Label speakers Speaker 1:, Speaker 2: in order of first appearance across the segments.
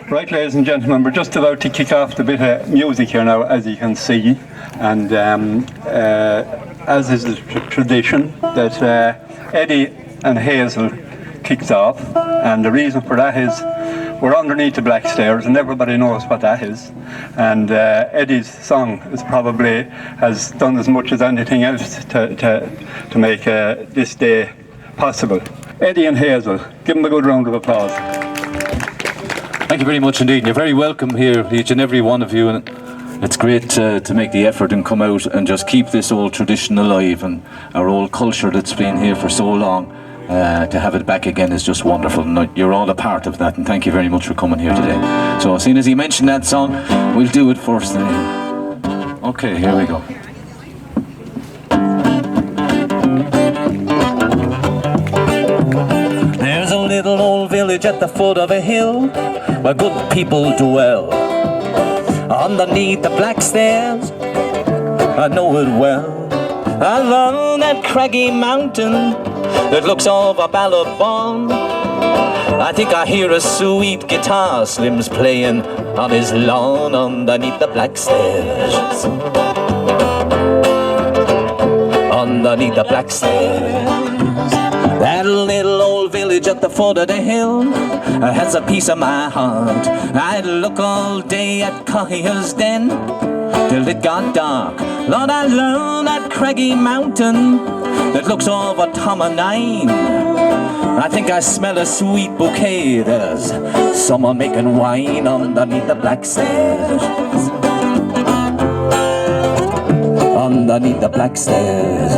Speaker 1: Right, ladies and gentlemen, we're just about to kick off the bit of music here now, as you can see, and as is the tradition, that Eddie and Hazel kicks off, and the reason for that is we're underneath the Blackstairs, and everybody knows what that is, and Eddie's song is probably has done as much as anything else to make this day possible. Eddie and Hazel, give them a good round of applause.
Speaker 2: Thank you very much indeed. You're very welcome here, each and every one of you, and it's great to make the effort and come out and just keep this old tradition alive, and our old culture that's been here for so long. To have it back again is just wonderful, and you're all a part of that, and thank you very much for coming here today. So, seeing as he mentioned that song, we'll do it first. Okay, here we go. There's a little old village at the foot of a hill where good people dwell. Underneath the Blackstairs, I know it well. Along that craggy mountain that looks over Ballabon, I think I hear a sweet guitar Slim's playing on his lawn underneath the Blackstairs. Underneath the Blackstairs. That little old village at the foot of the hill has a piece of my heart. I'd look all day at Cohier's Den till it got dark. Lord, I love that craggy mountain that looks over Tomanine. I think I smell a sweet bouquet. There's someone making wine underneath the Blackstairs. Underneath the Blackstairs.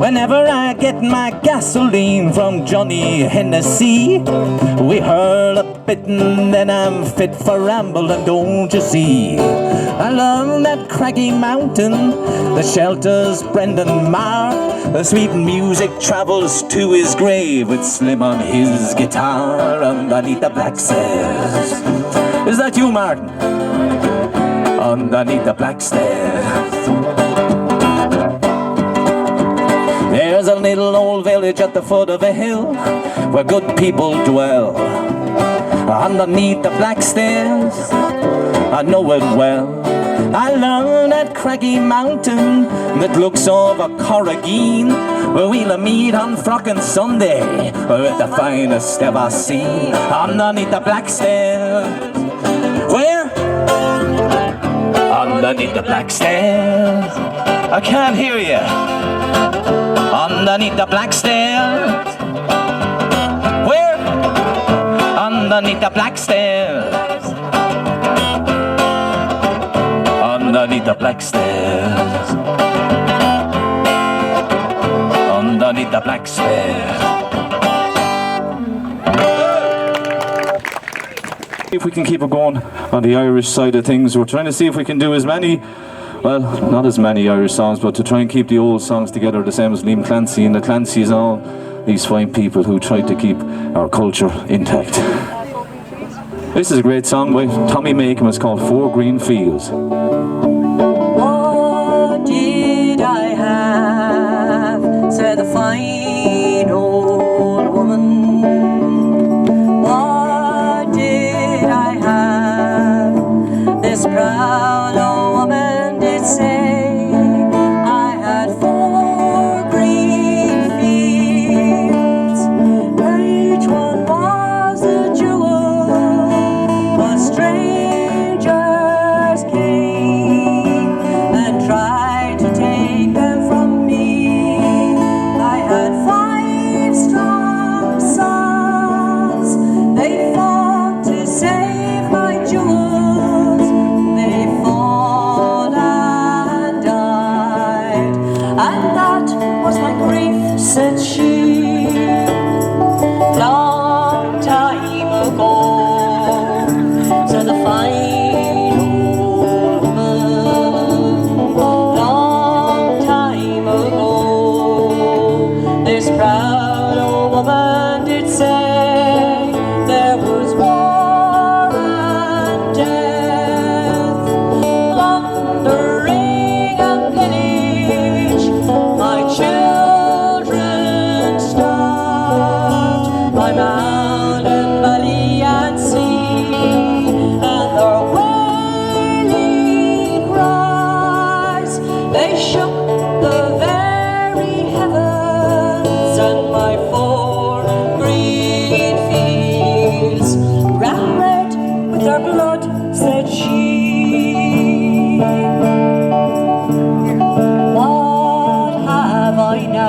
Speaker 2: Whenever I get my gasoline from Johnny Hennessy, we hurl a bit and then I'm fit for rambling, don't you see? Along that craggy mountain that shelters Brendan Marr, the sweet music travels to his grave with Slim on his guitar underneath the Blackstairs. Is that you, Martin? Underneath the Blackstairs. There's a little old village at the foot of a hill where good people dwell. Underneath the Blackstairs, I know it well. I love that craggy mountain that looks over Corrigeen, where we'll meet on Frockin' Sunday with the finest ever seen. Underneath the Blackstairs. Where? Underneath the Blackstairs. I can't hear you. Underneath the Blackstairs. Where? Underneath the Blackstairs. Underneath the Blackstairs. Underneath the Blackstairs. If we can keep it going on the Irish side of things, we're trying to see if we can do as many, well, not as many Irish songs, but to try and keep the old songs together, the same as Liam Clancy and the Clancys, all these fine people who tried to keep our culture intact. This is a great song by Tommy Makem. It's called Four Green Fields.
Speaker 3: What did I have, said the fine old woman. What did I have, this proud old woman did say. I had 4 green fields, each one was a jewel, but strangers came and tried to take them from me. I had 5 strong sons, they fought to save my jewels. They fought and died, and that was my grief, said she. Long time ago, said the fine old woman. Long time ago, this proud old woman did say there was war and death, plundering and pillage. My children starved by mountain, valley and sea.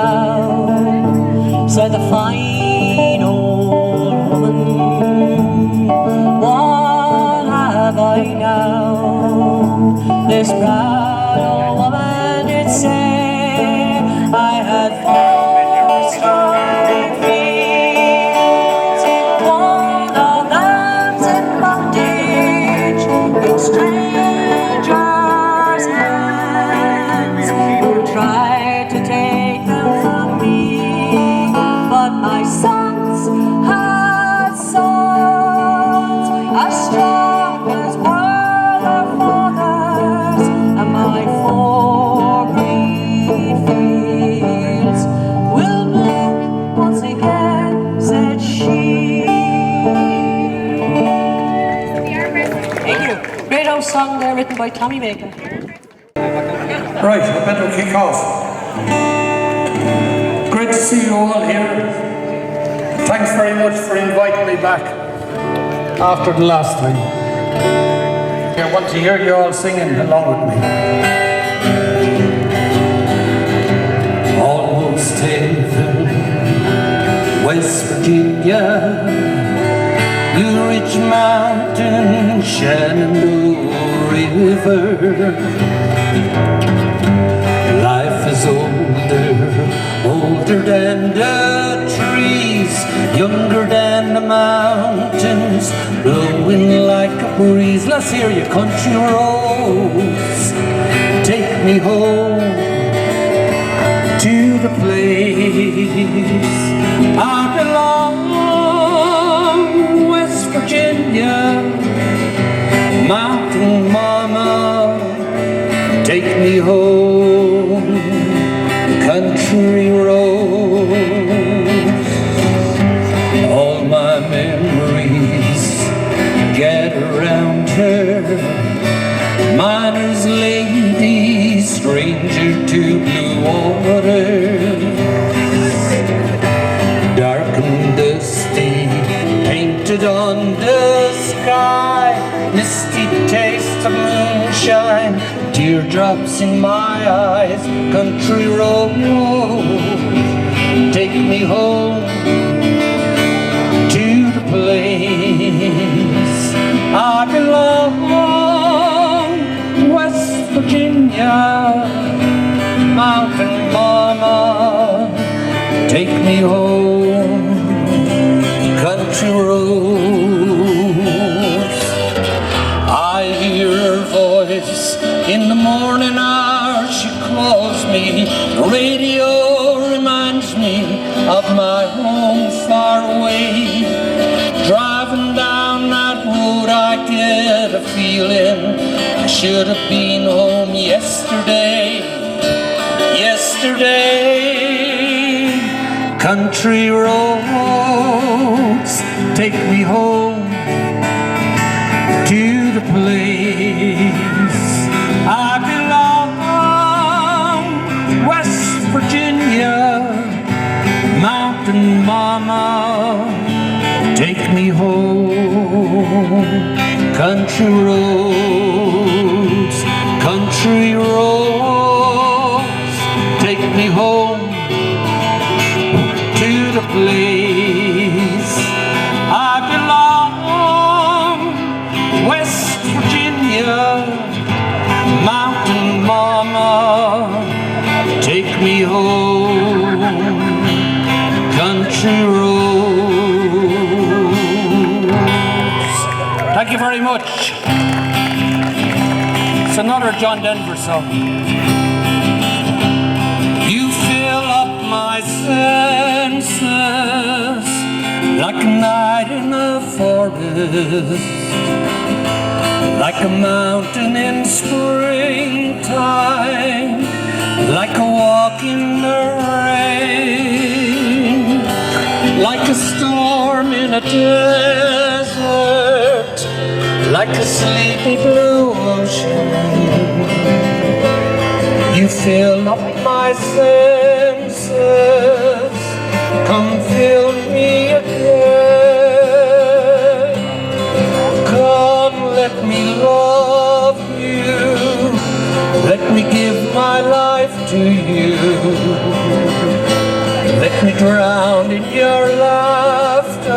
Speaker 3: now, said the fine old woman. What have I now? This proud old woman did say I had 4 strong fields, one of them's in bondage in strangers' hands, who tried to take them from me, but my sons had sons as strong as were their fathers, and my 4 green fields will bloom once again, said she. Thank you. Great old song there, written by Tommy Macon.
Speaker 4: Right, I better kick off. Great to see you all here. Thanks very much for inviting me back after the last time. I want to hear you all singing along with me.
Speaker 2: Almost heaven, West Virginia, Blue Ridge Mountain, Shenandoah River. Life is older than the trees, younger than the mountains, blowing like a breeze. Let's hear you, country roads, take me home to the place I belong. West Virginia, mountain mama, take me home, country roads. All my memories gather around her, miner's lady, stranger to blue water, dark and dusty, painted on the sky, misty taste of moonshine, teardrops in my eyes, country road, take me home to the place I belong. West Virginia, mountain mama, take me home, country roads. I hear her voice in the morning hour, she calls me. The radio reminds me of my home far away. Driving down that road I get a feeling I should have been home yesterday. Country roads, take me home to the place I belong. West Virginia, mountain mama, take me home, country roads, take me home to the place I belong. West Virginia, mountain mama, take me home, country roads. Thank you very much. It's another John Denver song. You fill up my senses like a night in the forest, like a mountain in springtime, like a walk in the rain, like a storm in a desert, like a sleepy blue ocean. You fill up my senses, come fill me again. Come, let me love you, let me give my life to you.
Speaker 4: Let me drown in your laughter.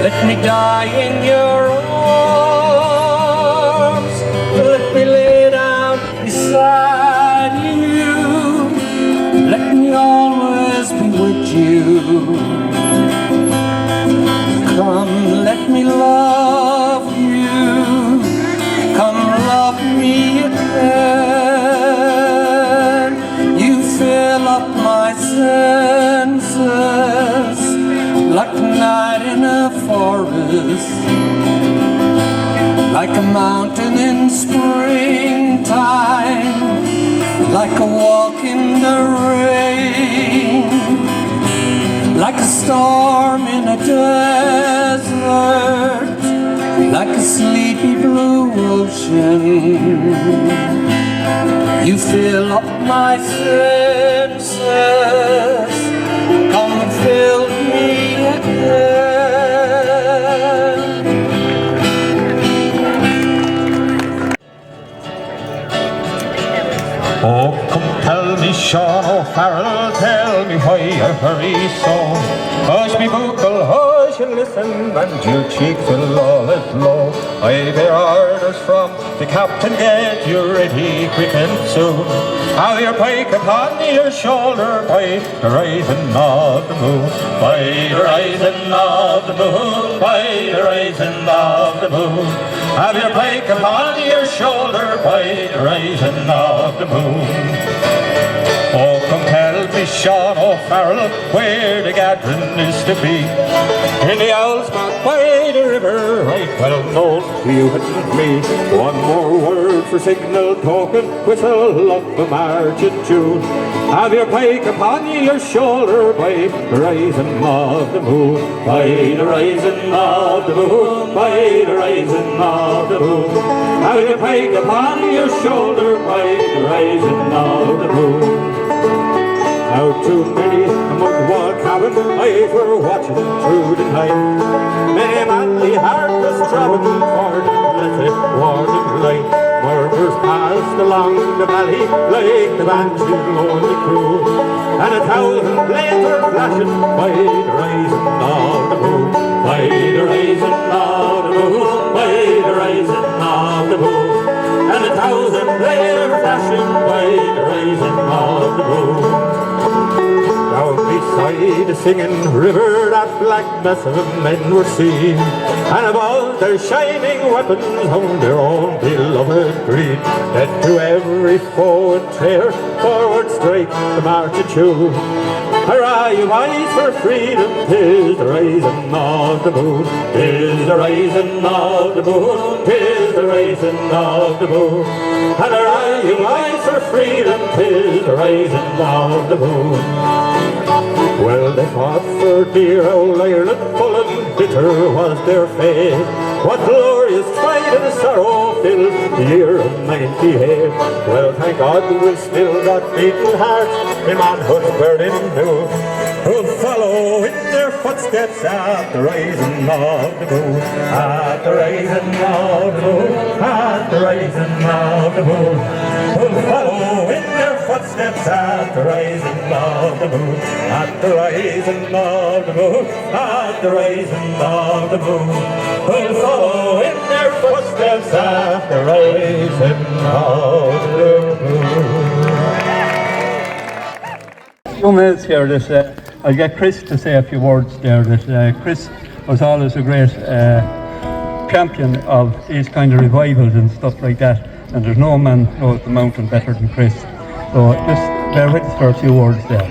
Speaker 4: Let me die in your arms. Let me lay down beside you. Let me always be with you. Come, let me love you. Come, love me again. You fill up my senses like a night in a forest, like a mountain in springtime, like a walk in the rain, like a storm in a desert, like a sleepy blue ocean. You fill up my senses. Come fill me again.
Speaker 5: Oh, come tell me, Sean O'Farrell, tell me why you hurry so. Hush me buckle, hush and listen, and your cheeks will all it low. I bear orders from the captain, get you ready quick and soon. Have your pike upon your shoulder by the rising of the moon, by the rising of the moon, by the rising of the moon. Have your pike upon your shoulder by the rising of the moon. Oh, come tell me, Sean O'Farrell, where the gathering is to be. In the owl's mouth by the river, right well known to you and me. One more word for signal token, whistle up the march in June. Have your pike upon your shoulder by the rising of the moon, by the rising of the moon, by the rising of the moon. Have your pike upon your shoulder by the rising of the moon. Out too many among the wall cabin, eyes were watching through the night. Many a manly heart was throbbing for the blessed warning light. Murmurs passed along the valley like the banshee's lonely crew, and 1,000 blades were flashing by the rising of the moon, by the rising of the moon, by the rising of the moon, and 1,000 blades were flashing by the rising of the moon. Down beside the singing river, that black mass of men were seen, and above their shining weapons hung their own beloved green. Dead to every foe and traitor, forward strike the marching tune. Hurrah, you eyes for freedom, 'tis the rising of the moon, 'tis the rising of the moon, 'tis the rising of the moon. And hurrah, you eyes for freedom, 'tis the rising of the moon. Well, they fought for dear old Ireland, full and bitter was their fate. What glorious fight and sorrow filled the year of '98. Well, thank God we've still got beating hearts in manhood's burning noon, who'll follow in their footsteps at the rising of the moon, at the rising of the moon, at the rising of the moon. Who'll follow in their footsteps at the rising of the moon, at the rising of the moon, at the rising of the moon. Who'll follow in their footsteps at the rising of the moon.
Speaker 1: Few minutes here. I'll get Chris to say a few words there. Chris was always a great champion of these kind of revivals and stuff like that, and there's no man knows the mountain better than Chris. So just bear with us for a few words there.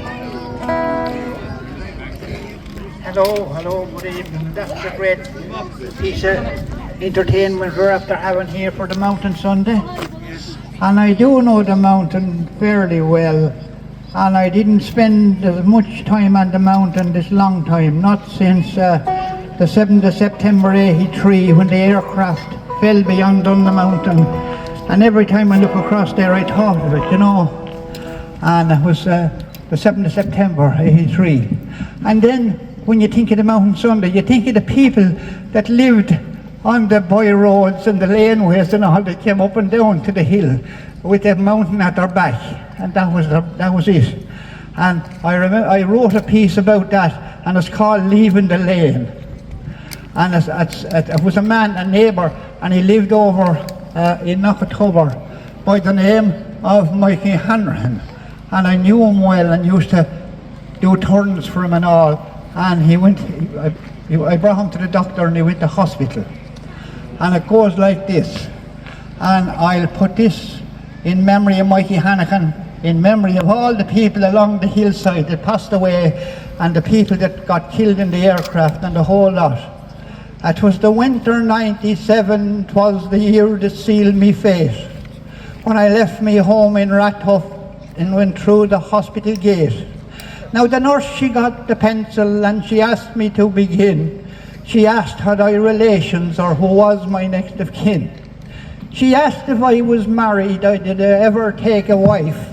Speaker 6: Hello, good evening. That's a great piece of entertainment we're after having here for the Mountain Sunday. And I do know the mountain fairly well, and I didn't spend as much time on the mountain this long time, not since the 7th of September '83 when the aircraft fell beyond on the mountain. And every time I look across there I thought of it, you know. And it was the 7th of September '83. And then when you think of the Mountain Sunday, you think of the people that lived on the by roads and the laneways and all. They came up and down to the hill with the mountain at their back, and that was it. And I wrote a piece about that, and it's called Leaving the Lane. And it was a man, a neighbour, and he lived over in Knockatober by the name of Mikey Hanrahan. And I knew him well and used to do turns for him and all. And I brought him to the doctor and he went to hospital. And it goes like this. And I'll put this in memory of Mikey Hanrahan, in memory of all the people along the hillside that passed away and the people that got killed in the aircraft and the whole lot. It was the winter 97, 'twas the year that sealed me fate, when I left me home in Rathuff and went through the hospital gate. Now the nurse, she got the pencil and she asked me to begin. She asked had I relations or who was my next of kin. She asked if I was married, did I ever take a wife?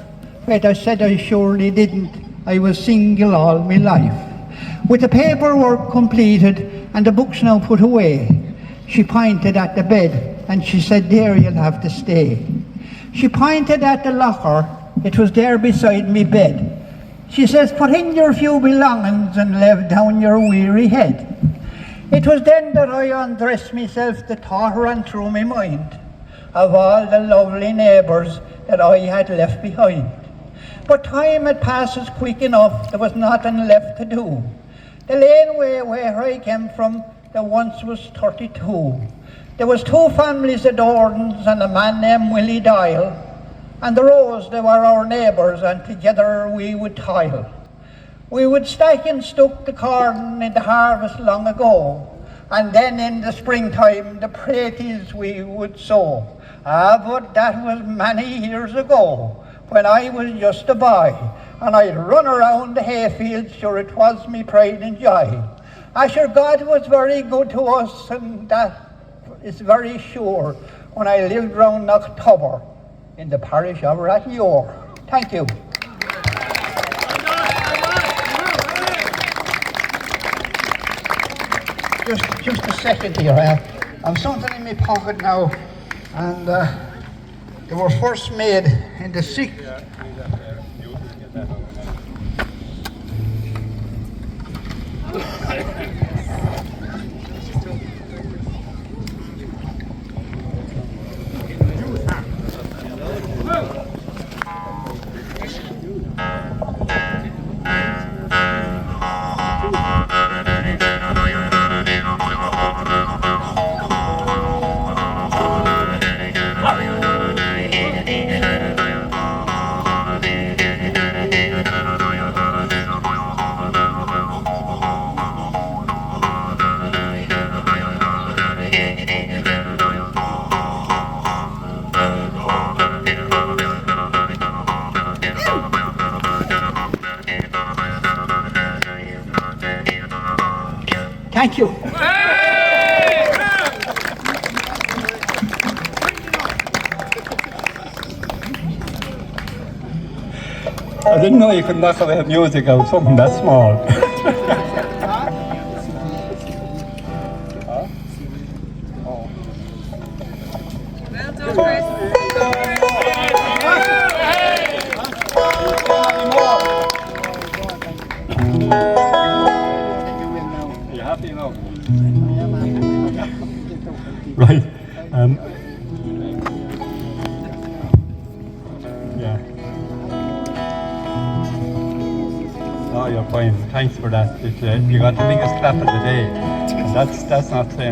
Speaker 6: But I said I surely didn't, I was single all my life. With the paperwork completed and the books now put away, she pointed at the bed and she said, there you'll have to stay. She pointed at the locker, it was there beside me bed. She says, put in your few belongings and lay down your weary head. It was then that I undressed myself, the thought ran through my mind of all the lovely neighbours that I had left behind. But time had passes quick enough, there was nothing left to do. The laneway where I came from, there once was 32. There was 2 families at Ordens and a man named Willie Dial. And the Rose, they were our neighbours, and together we would toil. We would stack and stuck the corn in the harvest long ago, and then in the springtime the praties we would sow. But that was many years ago, when I was just a boy, and I'd run around the hayfield, sure it was me pride and joy. Sure God was very good to us, and that is very sure, when I lived round Knockatober in the parish of Rathlure. Thank you. Just a second here. I've something in my pocket now, and they were first made in the 6th. Thank you.
Speaker 1: I didn't know you could knock away music out of something that small. Right. Yeah. Oh, you're fine. Thanks for that. You got the biggest clap of the day. And that's not saying something.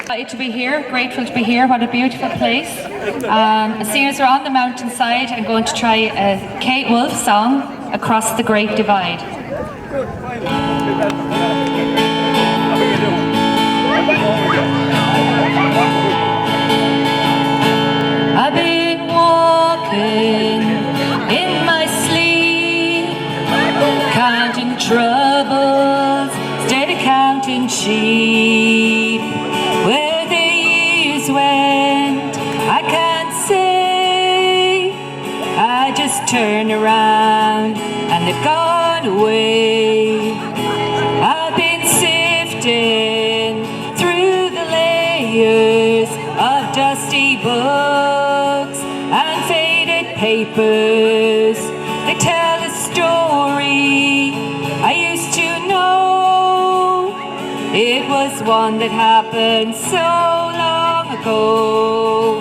Speaker 7: Delighted to be here, grateful to be here. What a beautiful place. Seeing as we're on the mountainside, I'm going to try a Kate Wolf song, Across the Great Divide. I've been walking in my sleep, counting troubles, instead of counting sheep. Where the years went, I can't say. I just turn around and they've gone away. I've been sifting through the layers of dusty books and faded papers. they tell a story I used to know. It was one that happened so long ago.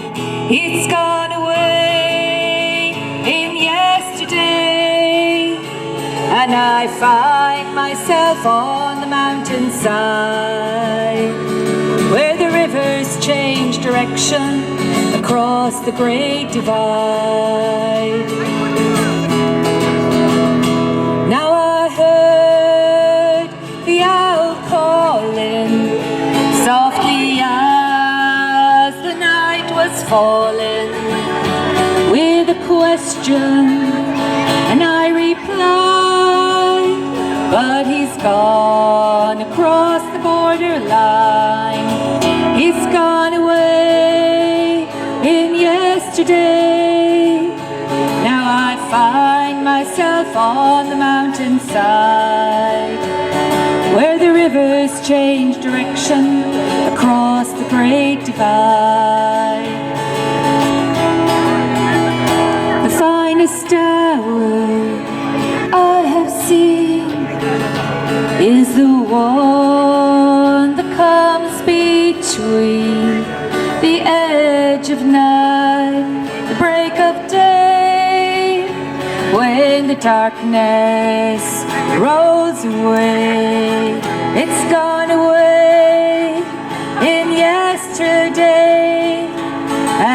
Speaker 7: It's gone away in yesterday, and I find myself on the mountainside where the rivers change direction across the great divide. Now I heard the owl calling softly as the night was falling with a question, and I replied, but he's gone across the borderline. He's gone away in yesterday. Now I find myself on the mountainside where the rivers change direction across the great divide. The finest hour I have seen is the one that comes between the edge of night, the break of day, when the darkness rolls away. It's gone away in yesterday,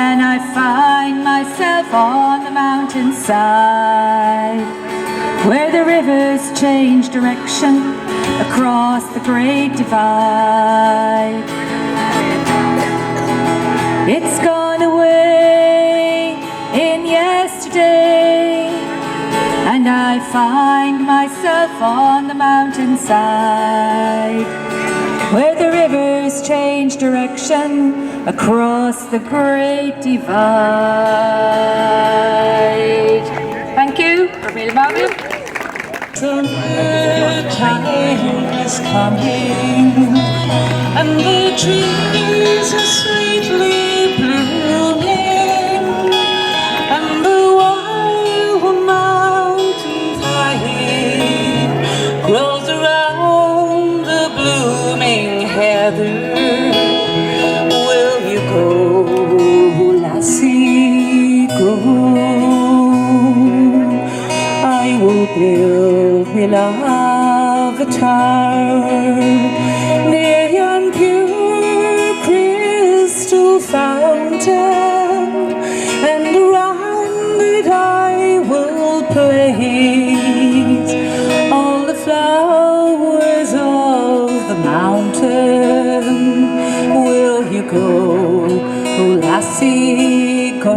Speaker 7: and I find myself on the mountainside where the rivers change direction across the great divide. It's gone away in yesterday, and I find myself on the mountainside where the rivers change direction across the great divide. Thank you.
Speaker 8: Summertime is coming, and the trees are sweetly blooming, and the wild mountain thyme grows around the blooming heather. Will you go, lassie, go? I will build me love a tower near yon pure crystal fountain, and around it I will place all the flowers of the mountain. Will you go, oh lassie, go?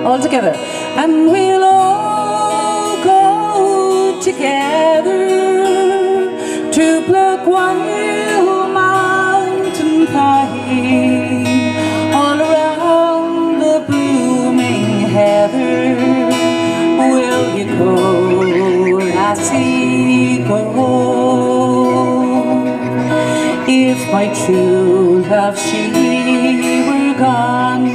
Speaker 8: All together. And we'll all go together to pluck wild mountain pine all around the blooming heather. Will you go, lassie, go? If my true love she were gone,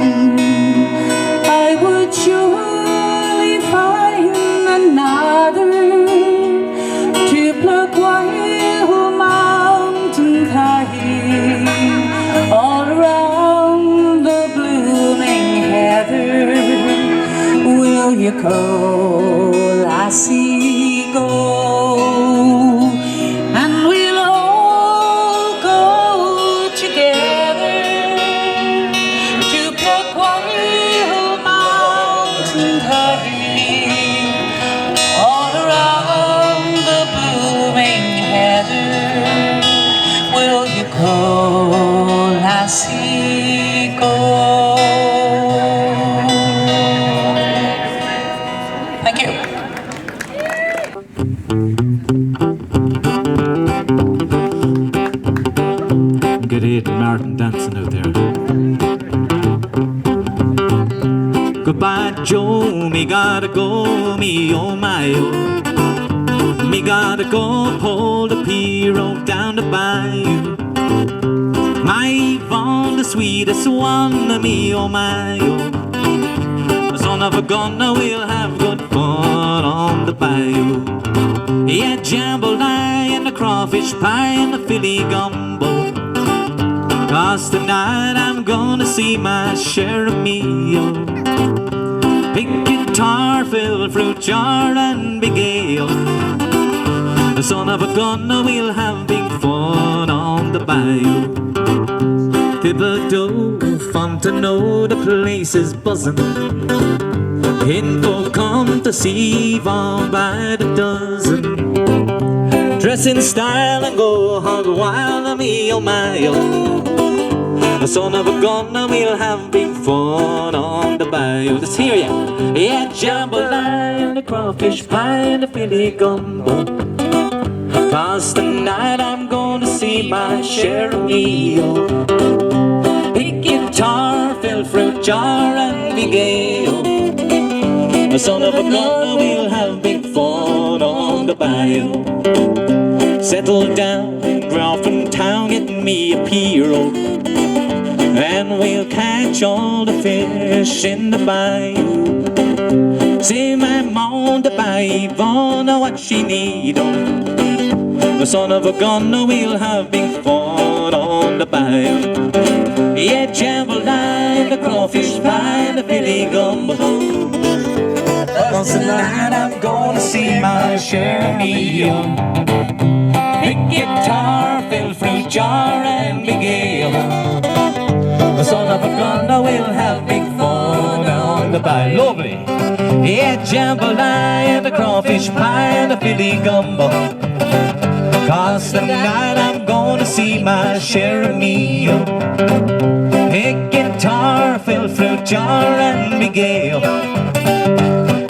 Speaker 8: I would surely find another to pluck wild mountain pine all around the blooming heather. Will you go, lassie, go? And we'll all go together to pluck wild mountain pine all around the blooming heather. Will you go, lassie, go? Thank you.
Speaker 2: Good evening, Martin dancing out there. Goodbye, Joe, me gotta go, me oh my oh. Me gotta go pull the pirogue down the bayou. My Yvonne, the sweetest one of me oh my oh. So son of a gun, we'll have good fun on the bayou. Yeah, jambalaya and the crawfish pie and the Philly gumbo. 'Cause tonight I'm gonna see my share of meal. Big guitar, fill fruit jar and big ale. The son of a gun, we'll have big fun on the bayou. Thibodeau, Fontenot, the place is buzzing. Info come to see Yvonne by the dozen. Dress in style and go hog wild, me oh my oh. The son of a gun, we'll have big fun on the bayou. Let's hear ya. Yeah, jambalaya and the crawfish pie and the Philly gumbo. 'Cause tonight I'm gonna see my share of meal. Big guitar, fill fruit jar and big ale. The son of a gun, we'll have big fun on the bayou. Settle down in Grafton-town, get me a pirogue, and we'll catch all the fish in the bayou. See my mom to buy Yvonne what she need. The son of a gun, we'll have big fun on the bayou. Yeah, jambalaya, the crawfish pie, the Philly gumbo. 'Cause tonight I'm gonna see my share of meal. Big guitar, fill fruit jar and big ale. The son of a gun, we'll have big fun on the bayou. Lovely. Yeah, jambalaya, the crawfish pie and the Philly gumbo. 'Cause tonight I'm gonna see my share of meal. Big guitar, fill fruit jar and big ale.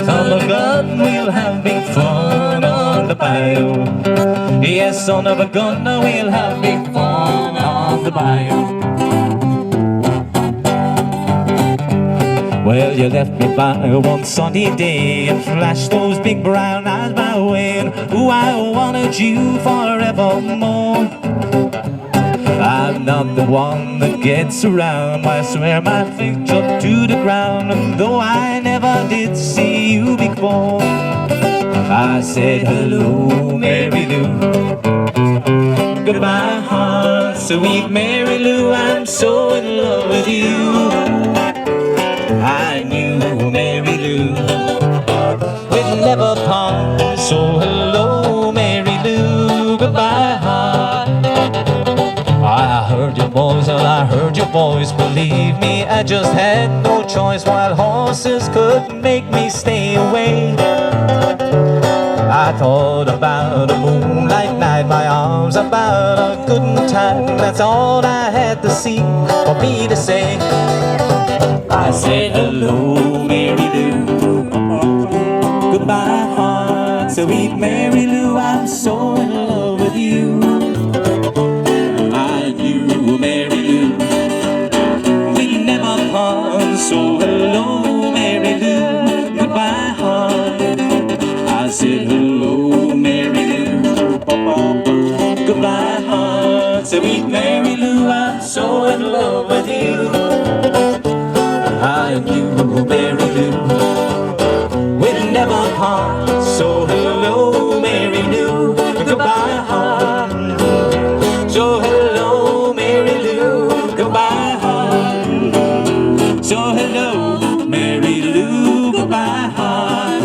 Speaker 2: Son of a gun, we'll have big fun on the bayou. Yes, son of a gun, we'll have big fun on the bayou. Well, you left me by one sunny day and flashed those big brown eyes my way, and ooh, I wanted you forevermore. I'm not the one that gets around, I swear my feet dropped to the ground, and though I never did see you before, I said hello, Mary Lou. Goodbye, heart, sweet Mary Lou, I'm so in love with you. I knew Mary Lou we'd never part, so hello, Mary Lou. Goodbye, heart. I heard your voice, and I heard your voice. Believe me, I just had no choice. Wild horses couldn't make me stay away. I thought about a moonlight night, my arms about a good time. That's all I had to see for me to say. I said hello, Mary Lou. Goodbye, heart, sweet Mary Lou, I'm so in love with you. I knew Mary Lou we'd never part, so hello, Mary Lou. Goodbye, heart. I said hello, Mary Lou. Goodbye, heart, sweet Mary Lou, I'm so in love with you. I knew Mary Lou we'd never part, so hello, Mary Lou. Goodbye, heart. So hello, Mary Lou. Goodbye, heart. So hello, Mary Lou. Goodbye, heart.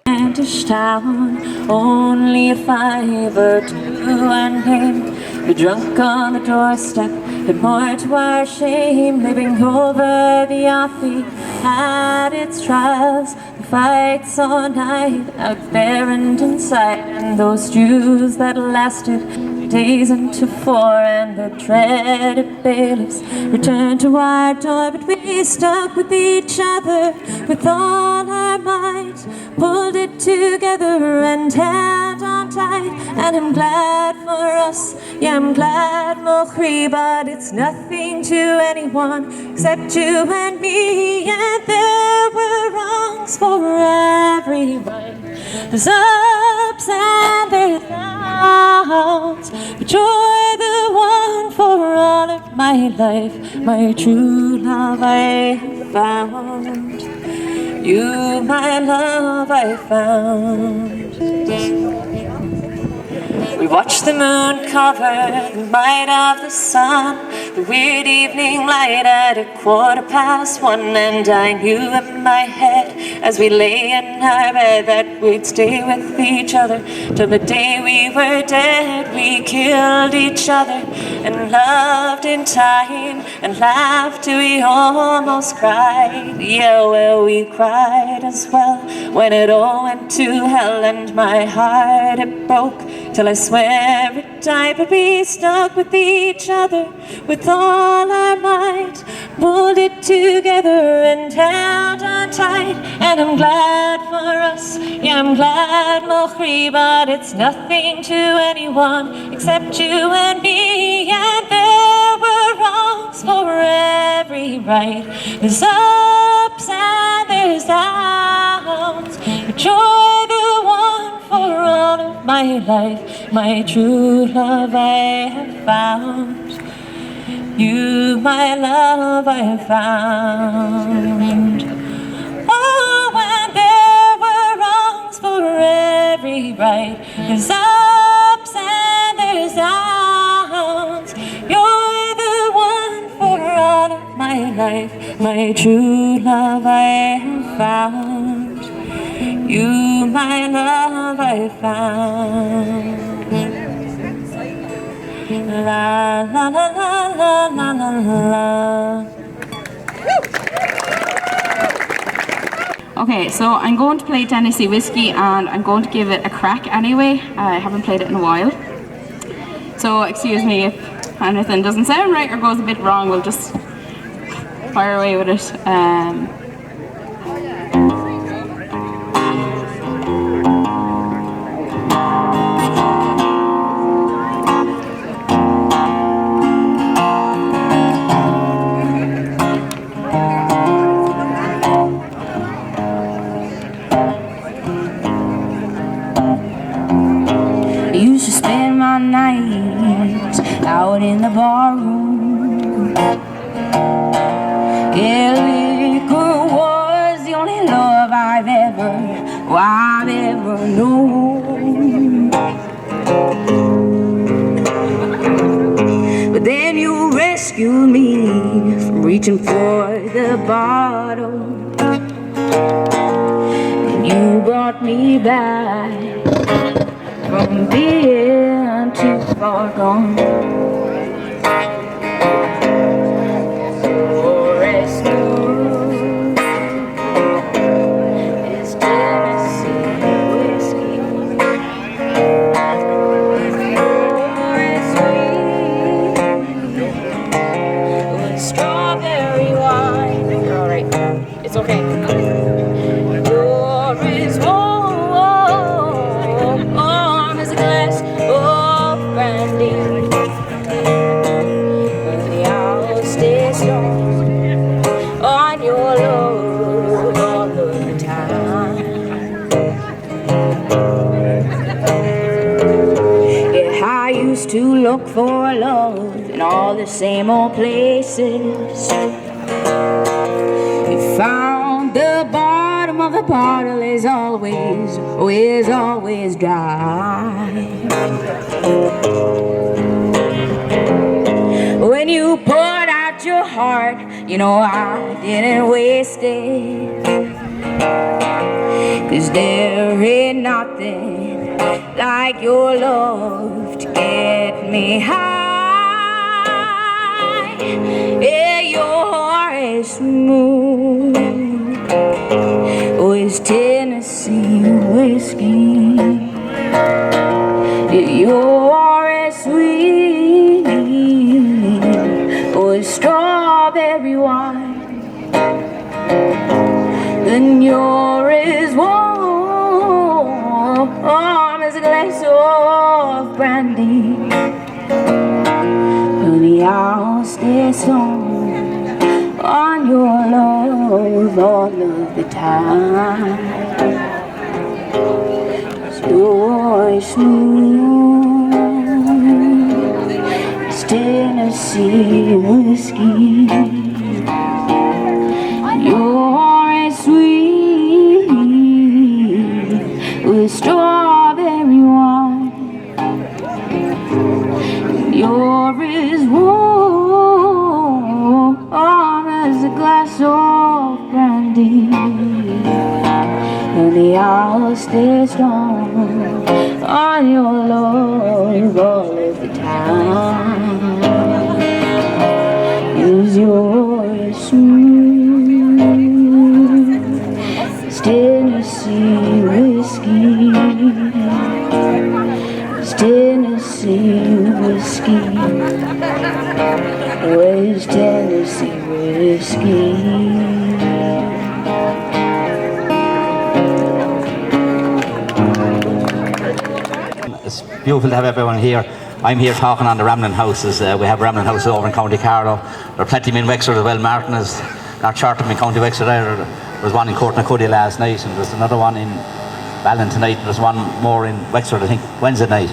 Speaker 3: Kentish town, only a five or two and came. We drunk on the doorstep, had more to our shame. Living over the Offie had its trials, the fights all night, out there and inside, and those stews that lasted days into four, and the dreaded bailiffs returned to our door. But we stuck with each other with all our might, pulled it together and held on tight. And I'm glad for us, yeah, I'm glad Mulchree, but it's nothing to anyone except you and me. And there were wrongs for everyone, there's ups and there's downs, but you're the one for all of my my life, my true love I have found. You, my love, I found. We watched the moon cover the light of the sun, the weird evening light at 1:15, and I knew in my head as we lay in our bed that we'd stay with each other till the day we were dead. We killed each other and loved in time and laughed till we almost cried. Yeah, well, we cried as well when it all went to hell, and my heart it broke till I swear it died. But we stuck with each other with all our might, pulled it together and held on tight. And I'm glad for us, yeah, I'm glad, Mochri, but it's nothing to anyone except you and me. And there were wrongs for every right, there's ups and there's downs, but you're the one for all of my life, my true love I have found. You, my love, I have found. Oh, and there were wrongs for every right, there's ups and there's downs. You're the one for all of my life, my true love I have found. You, my love, I found. La la la la la la la la.
Speaker 9: Okay, so I'm going to play Tennessee Whiskey, and I'm going to give it a crack anyway. I haven't played it in a while. So excuse me if anything doesn't sound right or goes a bit wrong, we'll just fire away with it.
Speaker 10: Used to spend my nights out in the barroom. Yeah, liquor was the only love I've ever known. But then you rescued me from reaching for the bottle, and you brought me back from being too far gone. For as smooth as Tennessee whiskey, for as sweet as strawberry wine. You're all right. It's okay. You're as warm as a glass of brandy. I'll stay strong on your love all the time. Yeah, I used to look for love in all the same old places. You found the bottom of the bottle is always dry. When you poured out your heart, you know I didn't waste it. 'Cause there ain't nothing like your love to get me high. Yeah, you're as smooth as Tennessee whiskey. Yeah, you're as sweet as strawberry wine. Then you're as warm as a glass of brandy. Honey, I'll stay strong on your love all of the time. You're smooth as Tennessee whiskey. You're as sweet with strawberry wine. You're as warm as a glass of brandy. Honey, I'll stay strong on your love all of the time. 'Cause you're sweet Tennessee whiskey. It's Tennessee whiskey. Where's Tennessee whiskey?
Speaker 11: It's beautiful to have everyone here. I'm here talking on the Ramblin' Houses. We have Ramblin' Houses over in County Carlow. There are plenty in Wexford as well. Martin is not short of me in County Wexford either. There was one in Cooleigh last night, and there's another one in Ballin tonight, and there's one more in Wexford, I think, Wednesday night.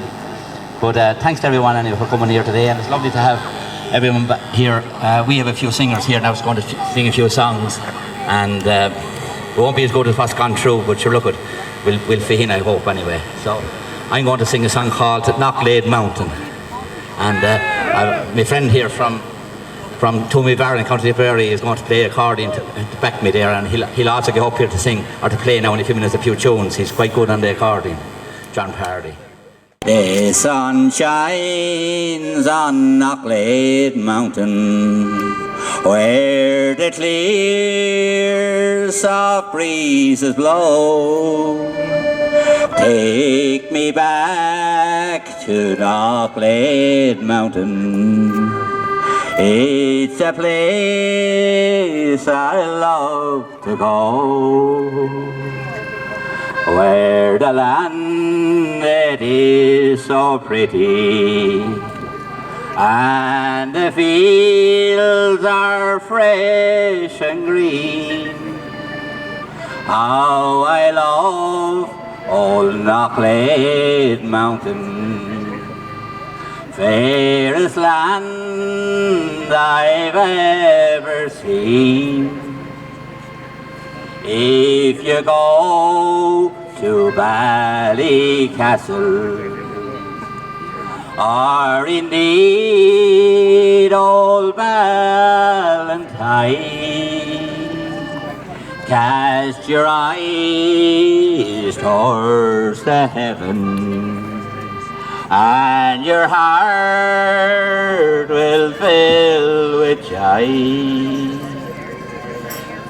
Speaker 11: But thanks to everyone anyway for coming here today, and it's lovely to have everyone here. We have a few singers here now, who's going to sing a few songs, and it won't be as good as what's gone through, but sure, look, we'll fit in, I hope, anyway. So I'm going to sing a song called Knocklade Mountain, and my friend here from Bilberries in County Bilberries is going to play accordion to back me there, and he'll also get up here to sing or to play now in a few minutes a few tunes. He's quite good on the accordion, John Pardy. The sun shines on Knocklade Mountain, where the clear soft breezes blow. Take me back to Knocklade Mountain. It's a place I love to go, where the land it is so pretty, and the fields are fresh and green. How I love old Knocklade Mountain, fairest land I've ever seen. If you go to Ballycastle, or indeed old Ballantyne, cast your eyes towards the heavens, and your heart will fill with joy.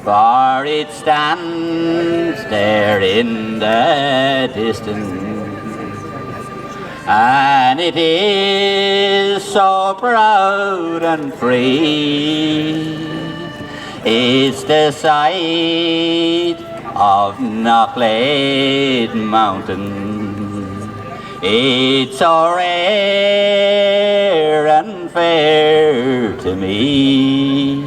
Speaker 11: For it stands there in the distance, and it is so proud and free. It's the sight of Knocklade Mountain. It's so rare and fair to me.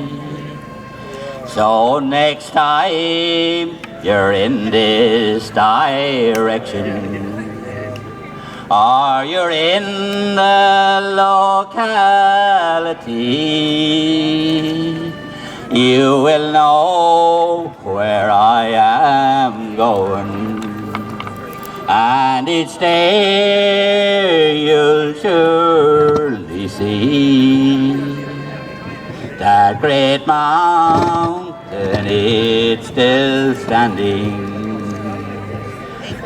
Speaker 11: So next time you're in this direction, or you're in the locality, you will know where I am going, and each day you'll surely see that great mountain, it's still standing,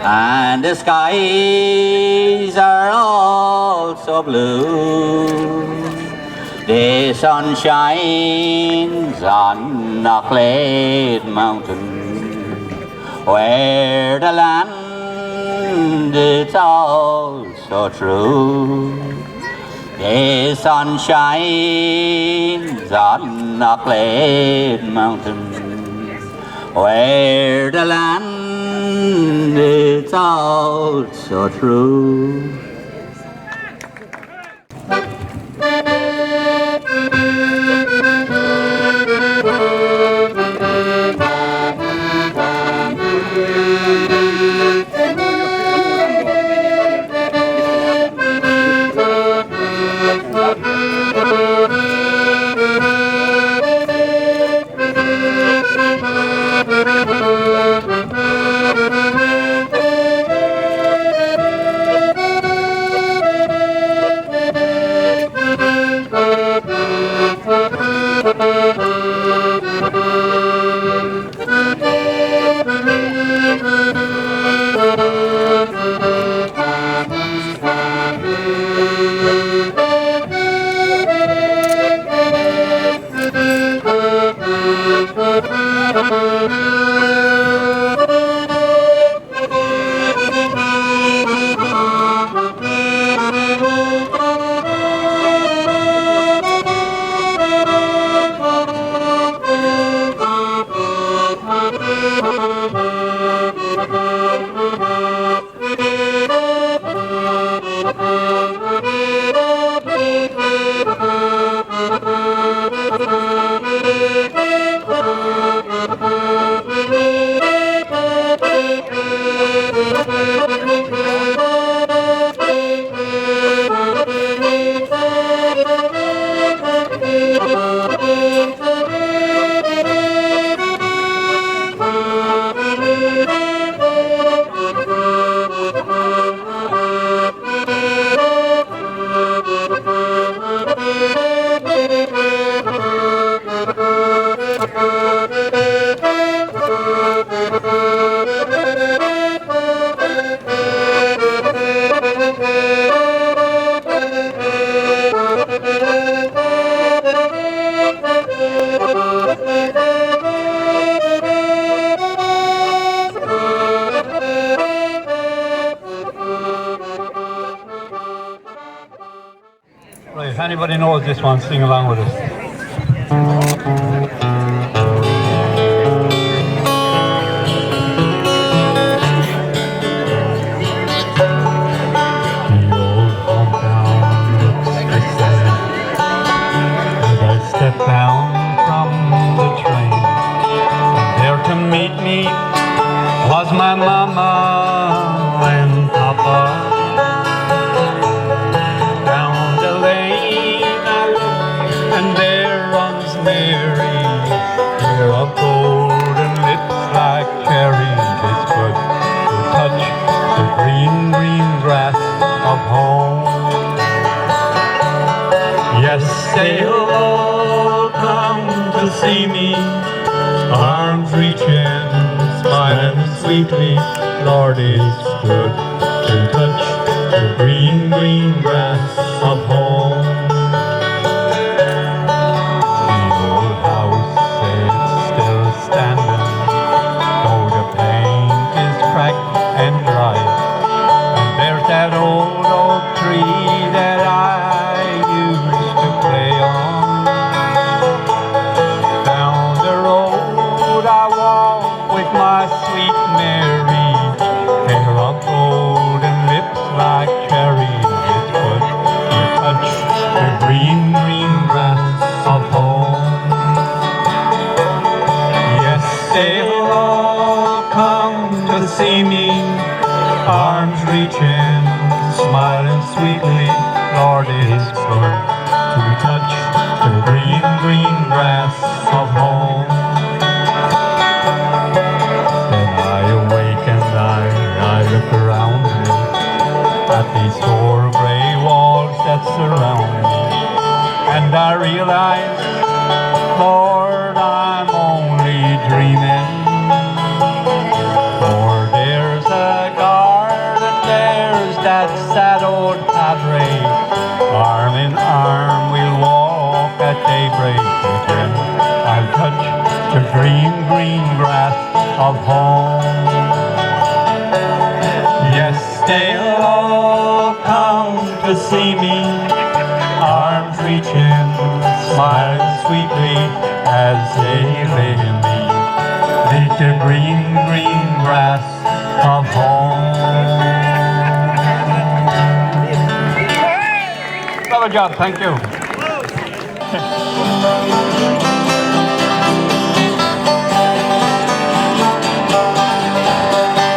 Speaker 11: and the skies are all so blue. The sun shines on Knocklade Mountain, where the land is all so true. The sun shines on Knocklade Mountain, where the land is all so true.
Speaker 1: Right, if anybody knows this one, sing along with us.
Speaker 5: Step down from the train, there to meet me was my mama and papa. Down the lane I look, and there runs Mary, hair of gold and lips like cherries. It's good to touch the green, green grass of home. Yes, they'll all come to see me, arms reaching, smiling sweetly. Lord, it's good to touch the green, green grass of home. The old house, it's still standing, though the paint is cracked and dry. And there's that old oak tree that I used to play on. Down the road I walk with my sweet Mary, hair of gold and lips like cherries. It's good to touch the green, green grass of home. Yes, they'll all come to see me, arms reaching, smiling sweetly. Lord, it's good to touch the green, green grass of home. Then I awake and I look around me at these four grey walls that surround me, and I realize, Lord, I'm only dreaming. For there's a garden, there's that sad old padre, arm in arm we'll walk at daybreak again. I'll touch the green, green grass of home. Yes, they'll all come to see me, arms reaching, smiling sweetly as they lay me beneath the green, green grass of home. Another job, thank you.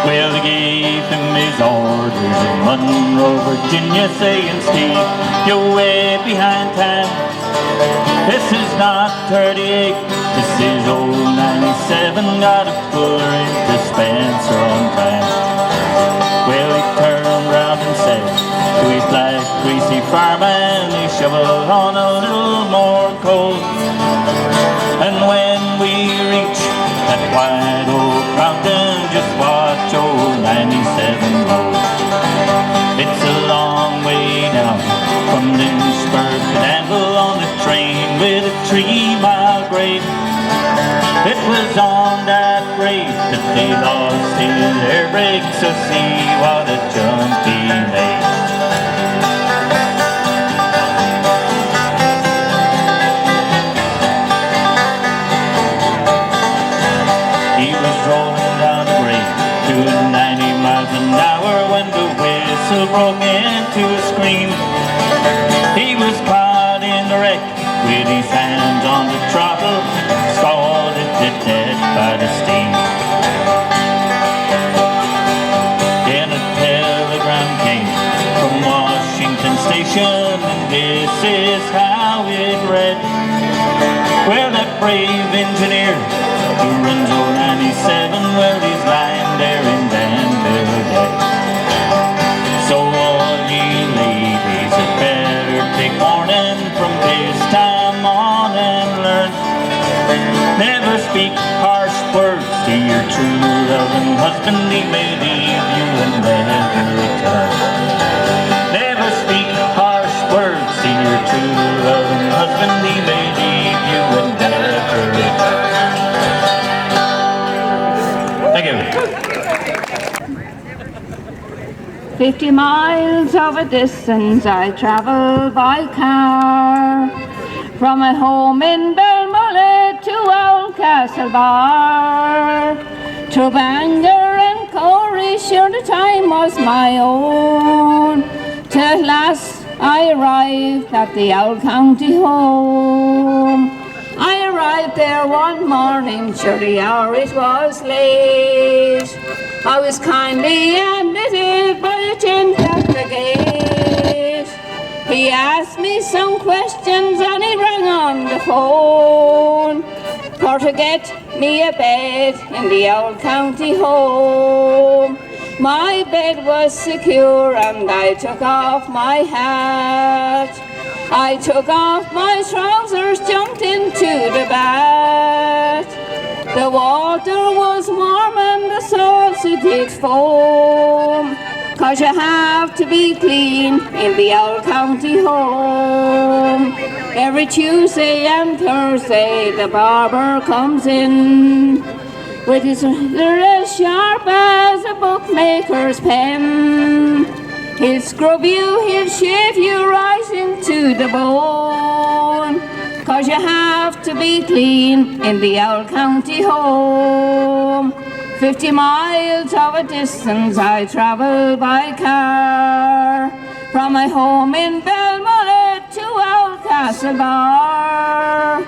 Speaker 12: Well, they gave him his orders in Monroe, Virginia, saying, Steve, you're way behind time. This is not 38, this is old 97, got a puller into Spencer on time. Well, he turned round and said to his black, greasy fireman, he shoveled on a little more coal. And when we reach that wide old mountain, just watch old 97 roll. It's a long way down from Lynchburg to Danville on the train with a 3-mile grade. It was on that grade that they lost his air brake, so see what a jump he made. He He was rolling down the grade, doing 90 miles an hour when the whistle broke into a scream. He was caught in the wreck with his hands on the throttle, scalded to death by the steam. Then a telegram came from Washington Station, and this is how it read. Well, that brave engineer who runs 097, well, he's lying there in Danville dead. So all ye ladies had better take warning from this time on and learn. Never speak harsh words to your true loving husband, he may leave you and never return. Never speak harsh words to your true loving husband, he may leave you and never return. Thank you.
Speaker 10: 50 miles of a distance I travel by car, from my home in Belmullet to Old Castle Bar, through Bangor and Cooleigh, sure the time was my own, till at last I arrived at the old county home. I arrived there one morning, sure the hour it was late. I was kindly admitted by a gent at the gate. He asked me some questions and he rang on the phone for to get me a bed in the old county home. My bed was secure and I took off my hat. I took off my trousers, jumped into the bath. The water was warm and the salts it did foam, 'cause you have to be clean in the old county home. Every Tuesday and Thursday the barber comes in, with his razor as sharp as a bookmaker's pen. He'll scrub you, he'll shave you right into the bone, 'cause you have to be clean in the old county home. 50 miles of a distance I travel by car, from my home in Belmullet to Old Castle Bar,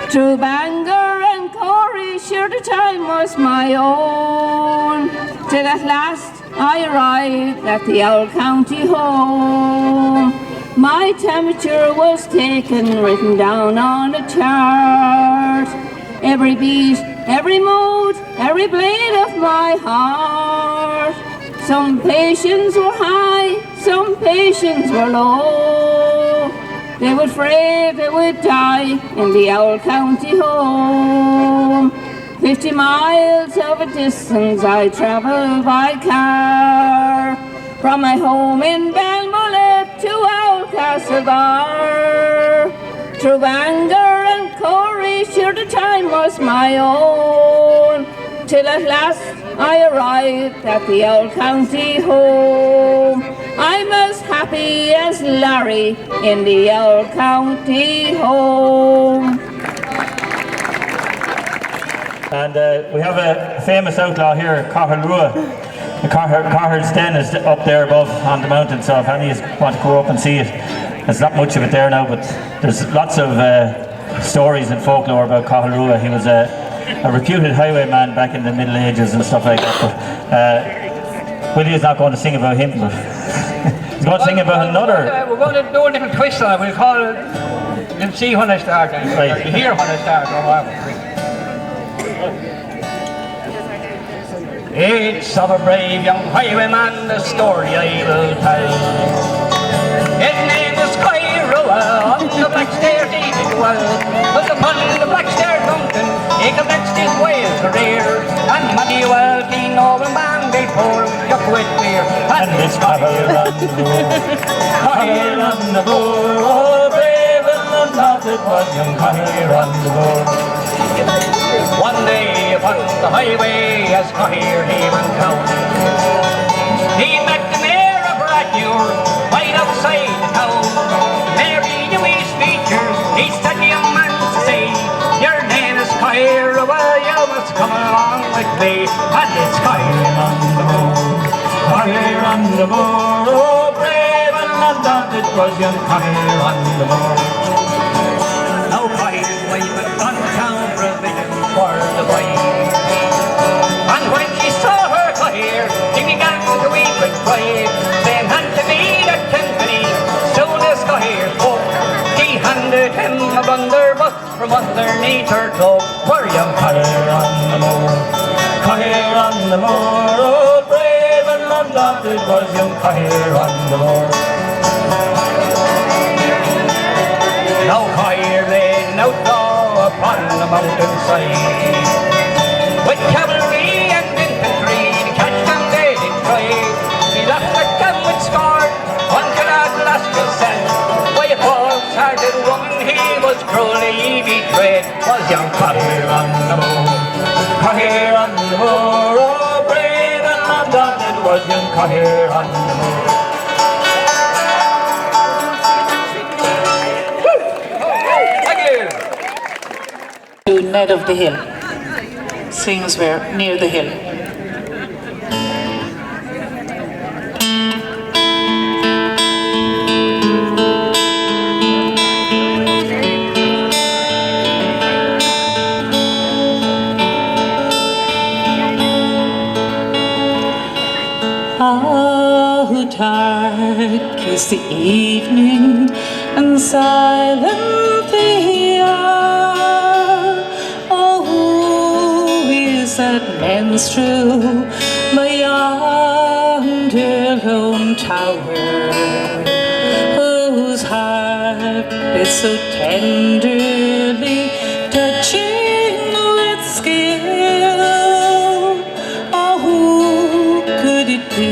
Speaker 10: through Bangor and Cooleigh, sure the time was my own, till at last I arrived at the old county home. My temperature was taken, written down on a chart. Every beat, every mood, every blade of my heart. Some patients were high, some patients were low. They were afraid they would die in the old county home. 50 miles of a distance I travel by car, from my home in Belmullet to Old Castle Bar, through Bangor and Cooleigh, sure the time was my own, till at last I arrived at the old county home. I'm as happy as Larry in the old county home.
Speaker 12: And we have a famous outlaw here, Karua. Carter's Den is up there above on the mountain, so if any of you want to go up and see it, there's not much of it there now, but there's lots of stories and folklore about Karua. He was a reputed highwayman back in the Middle Ages and stuff like that. But Willie's not going to sing about him, but he's going to sing about another.
Speaker 13: We're going to do a little twist on it. We'll call it. You'll see when I start.
Speaker 12: Right.
Speaker 13: You'll hear when I start. It's of a brave young highwayman, the story I will tell. His name is Karua, on the Blackstairs he did well. But upon the Blackstairs mountain, he commenced his wild career. And many well keen nobleman they pour up with beer.
Speaker 12: And it's Karua on the moor, Karua on the moor, oh brave and undaunted was young Karua on the moor.
Speaker 13: One day upon the highway, as Cooleigh he went down, he met the mayor of Radnor, right outside the town. Mary knew his features, he said, young man, to say, your name is Cooleigh, well, you must come along with
Speaker 12: me, and it's Cooleigh on the moor. Cooleigh on the moor, oh brave and undaunted was young Cooleigh on the moor. Now Coolleigh's wife had gone down provision for the boy, and when she saw her Cooleigh, she began to weep and cry, saying, "Hand to me that tenpenny." Soon as Cooleigh spoke, she handed him a blunderbuss from underneath her cloak. For young Cooleigh on the moor, Cooleigh on the moor, oh brave and undaunted was young Cooleigh on the moor. Now Cooleigh lay an outlaw upon the mountainside, with cavalry and infantry to catch them dead in trade. He laughed at them with scorn until at last was said, by a false-hearted woman he was cruelly betrayed. Was young Cooleigh on the moor, Cooleigh on the moor, oh brave and undaunted was young Cooleigh on the moor.
Speaker 8: To Ned of the Hill. Things were near the hill.
Speaker 3: How dark is the evening and silent the hour. Oh, who is that minstrel by yonder lone tower, whose harp is so tenderly touching with skill? Oh, who could it be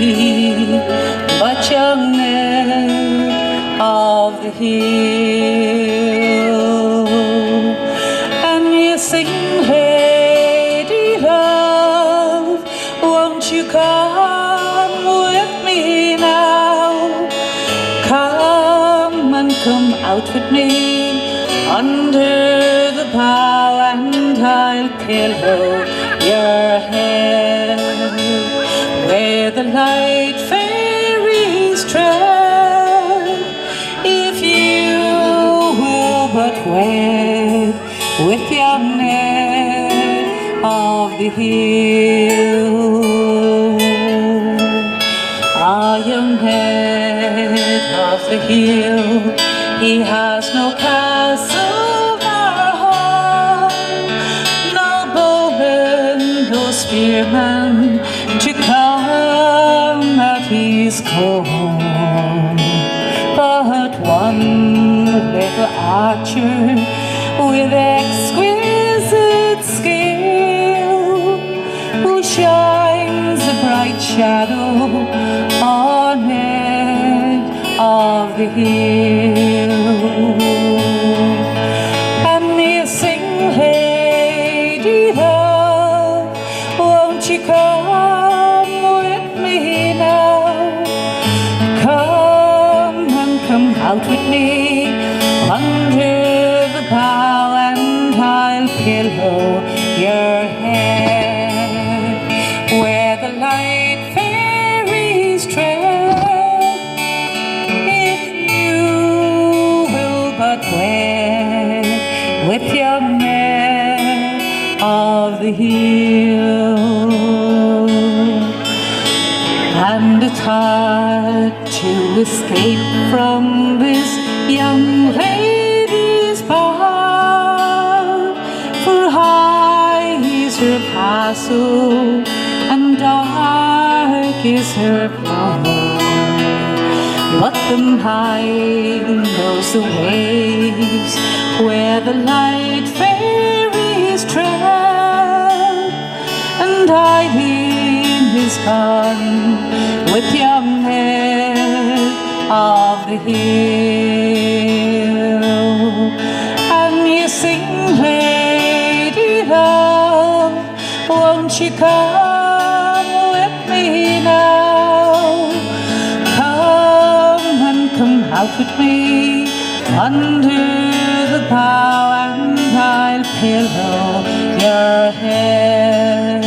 Speaker 3: but young Ned of the Hill? And you sing, lady love, won't you come with me now? Come and come out with me under the bough, and I'll pillow your head where the light fairies tread. If you will but wed with young Ned of the Hill. Ah, young Ned of the Hill, he has no castle nor hall, no bowman, no spearman to come at his call, but one little archer with exquisite skill, who shines a bright shadow on Ned of the Hill. And you sing, lady love, won't you come with me now? Come out with me under the bough, and I'll pillow your head where the light fairies tread. If you will but wed with young Ned of the Hill. And it's hard to escape from this young lady's power, for high is her castle and dark is her flower. But behind those the waves where the light fairies tread, and Eileen is gone with young Ned of the Hill. And you sing, lady love, won't you come with me now? Come out with me under the bough, and I'll pillow your head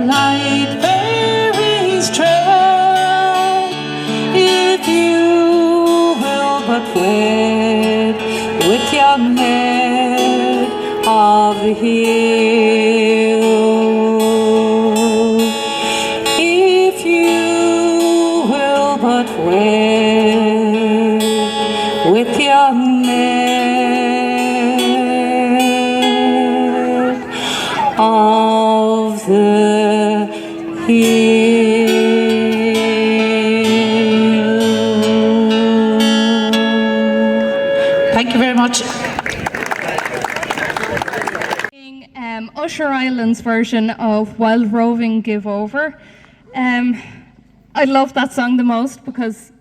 Speaker 14: light fairies tread, if you will but wed with young head of the hill. If you will but wed with young head of the hill.
Speaker 8: Thank you very much.
Speaker 15: Usher Island's version of Wild Roving Give Over. I love that song the most because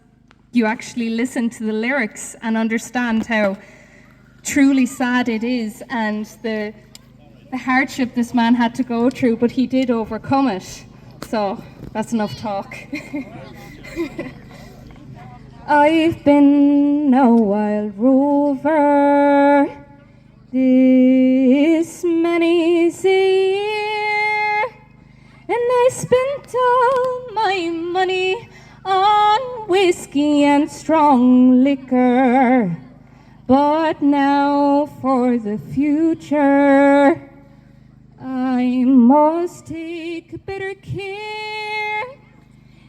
Speaker 15: you actually listen to the lyrics and understand how truly sad it is and the hardship this man had to go through, but he did overcome it. So that's enough talk. I've been a wild rover this many's a year, and I spent all my money on whiskey and strong liquor. But now for the future, I must take better care,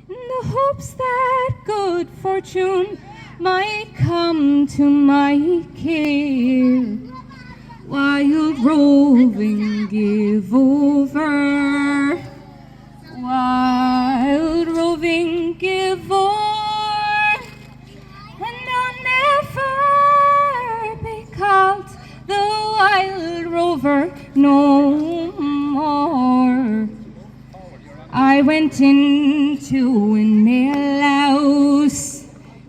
Speaker 15: in the hopes that good fortune might come to my care. Wild roving give over, wild roving give o'er, and I'll never be called the wild rover no more. I went into a nail house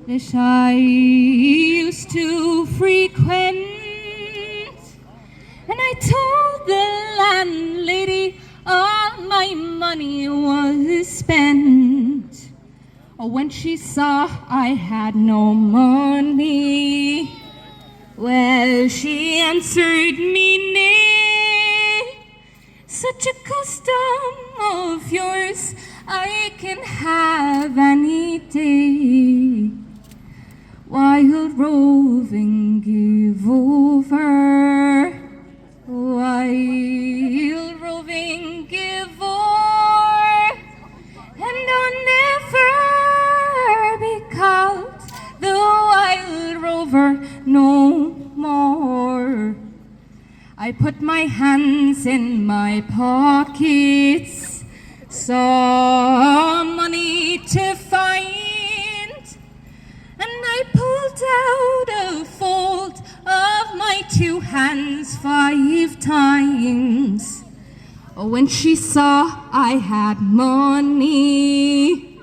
Speaker 15: that I used to frequent, and I told the landlady all my money was spent. Oh, when she saw I had no money, well, she answered me nay. Such a custom of yours I can have any day. Wild roving give over, wild roving give o'er, and I'll never be called the wild rover no more. I put my hands in my pockets, saw money to find, and I pulled out a fold of my 2 hands 5 times. Oh, when she saw I had money,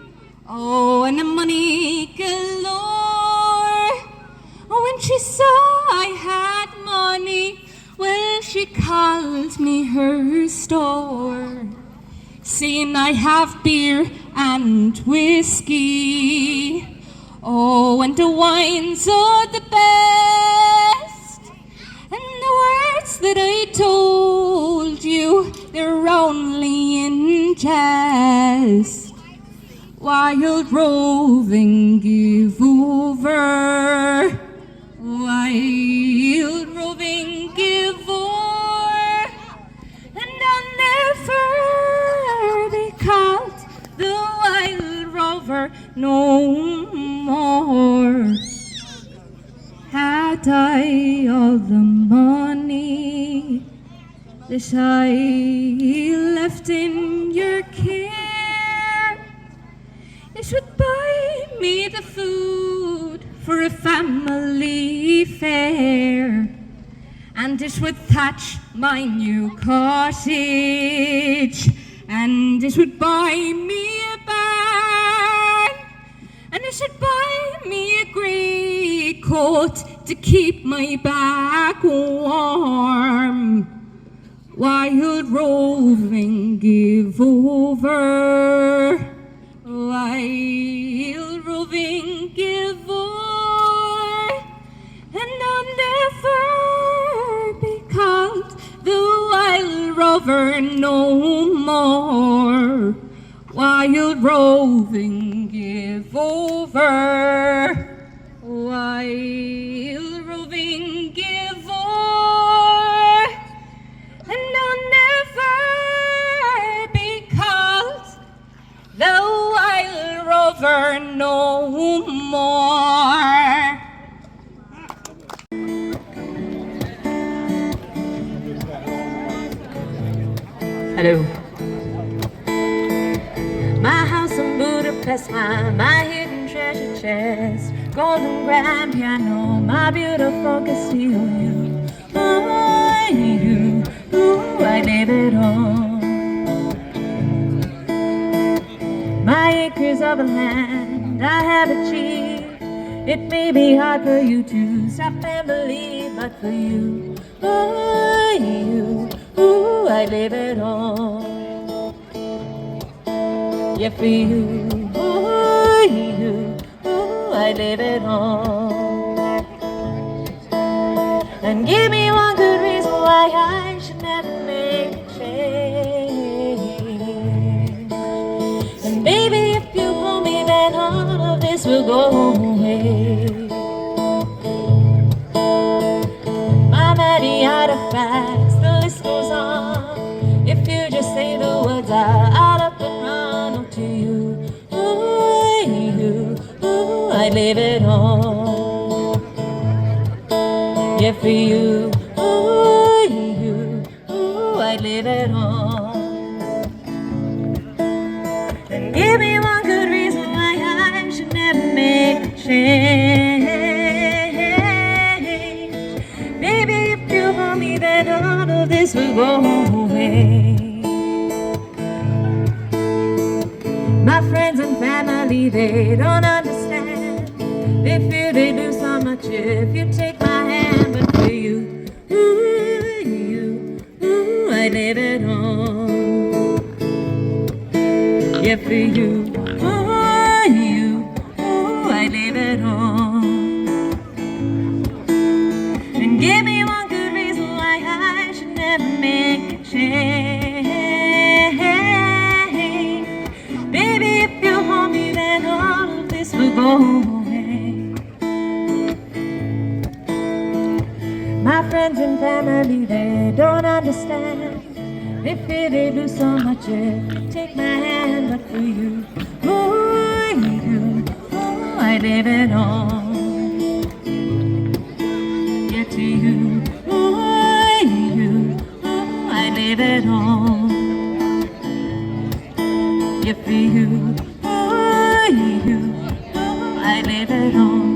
Speaker 15: oh, and the money galore. Oh, when she saw I had money, well, she called me her store. Seeing I have beer and whiskey, oh, and the wines are the best, and the words that I told you, they're only in jest. Wild roving give over, wild roving give o'er, and I'll never be called the wild rover no more. Had I all the money that I left in your care, it would buy me the food for a family fare, and it would thatch my new cottage, and it would buy me a barn, and it should buy me a grey coat to keep my back warm. Wild roving give over, wild roving give o'er, and I'll never be called the wild rover Rover no more. Wild roving, give over. Wild roving, give o'er. And I'll never be called the wild rover no more.
Speaker 3: Hello. My house in Budapest, my hidden treasure chest, golden grand piano, my beautiful Castillo. Oh, you, ooh, I live it all. My acres of land I have achieved. It may be hard for you to stop and believe, but for you, oh, you, ooh, I live it all. Yeah, for you, oh, you, ooh, I live it all. And give me one good reason why I should never make a change. And baby, if you hold me, then all of this will go away. My many artifacts, the list goes on. If you just say the words, I'll up and run up to you. Ooh, you, ooh, I live it all. Yeah, for you, ooh, you, ooh, I live it all. And give me one good reason why I should never make a change. Baby, if you hold me, then all of this will go away. My friends and family, they don't understand. They feel they do so much if you take my hand. But for you, ooh, I live it all. Yeah, for you, ooh, I live it all. And give me one good reason why I should never make a change. Baby, if you hold me, then all of this will go away. My friends and family, they don't understand. They feel they do so much if you take my hand. But for you, ooh, you, ooh, I live it all. Yeah, to you, ooh, you, ooh, I live it all. Yeah, for you, ooh, you, ooh, I live it all.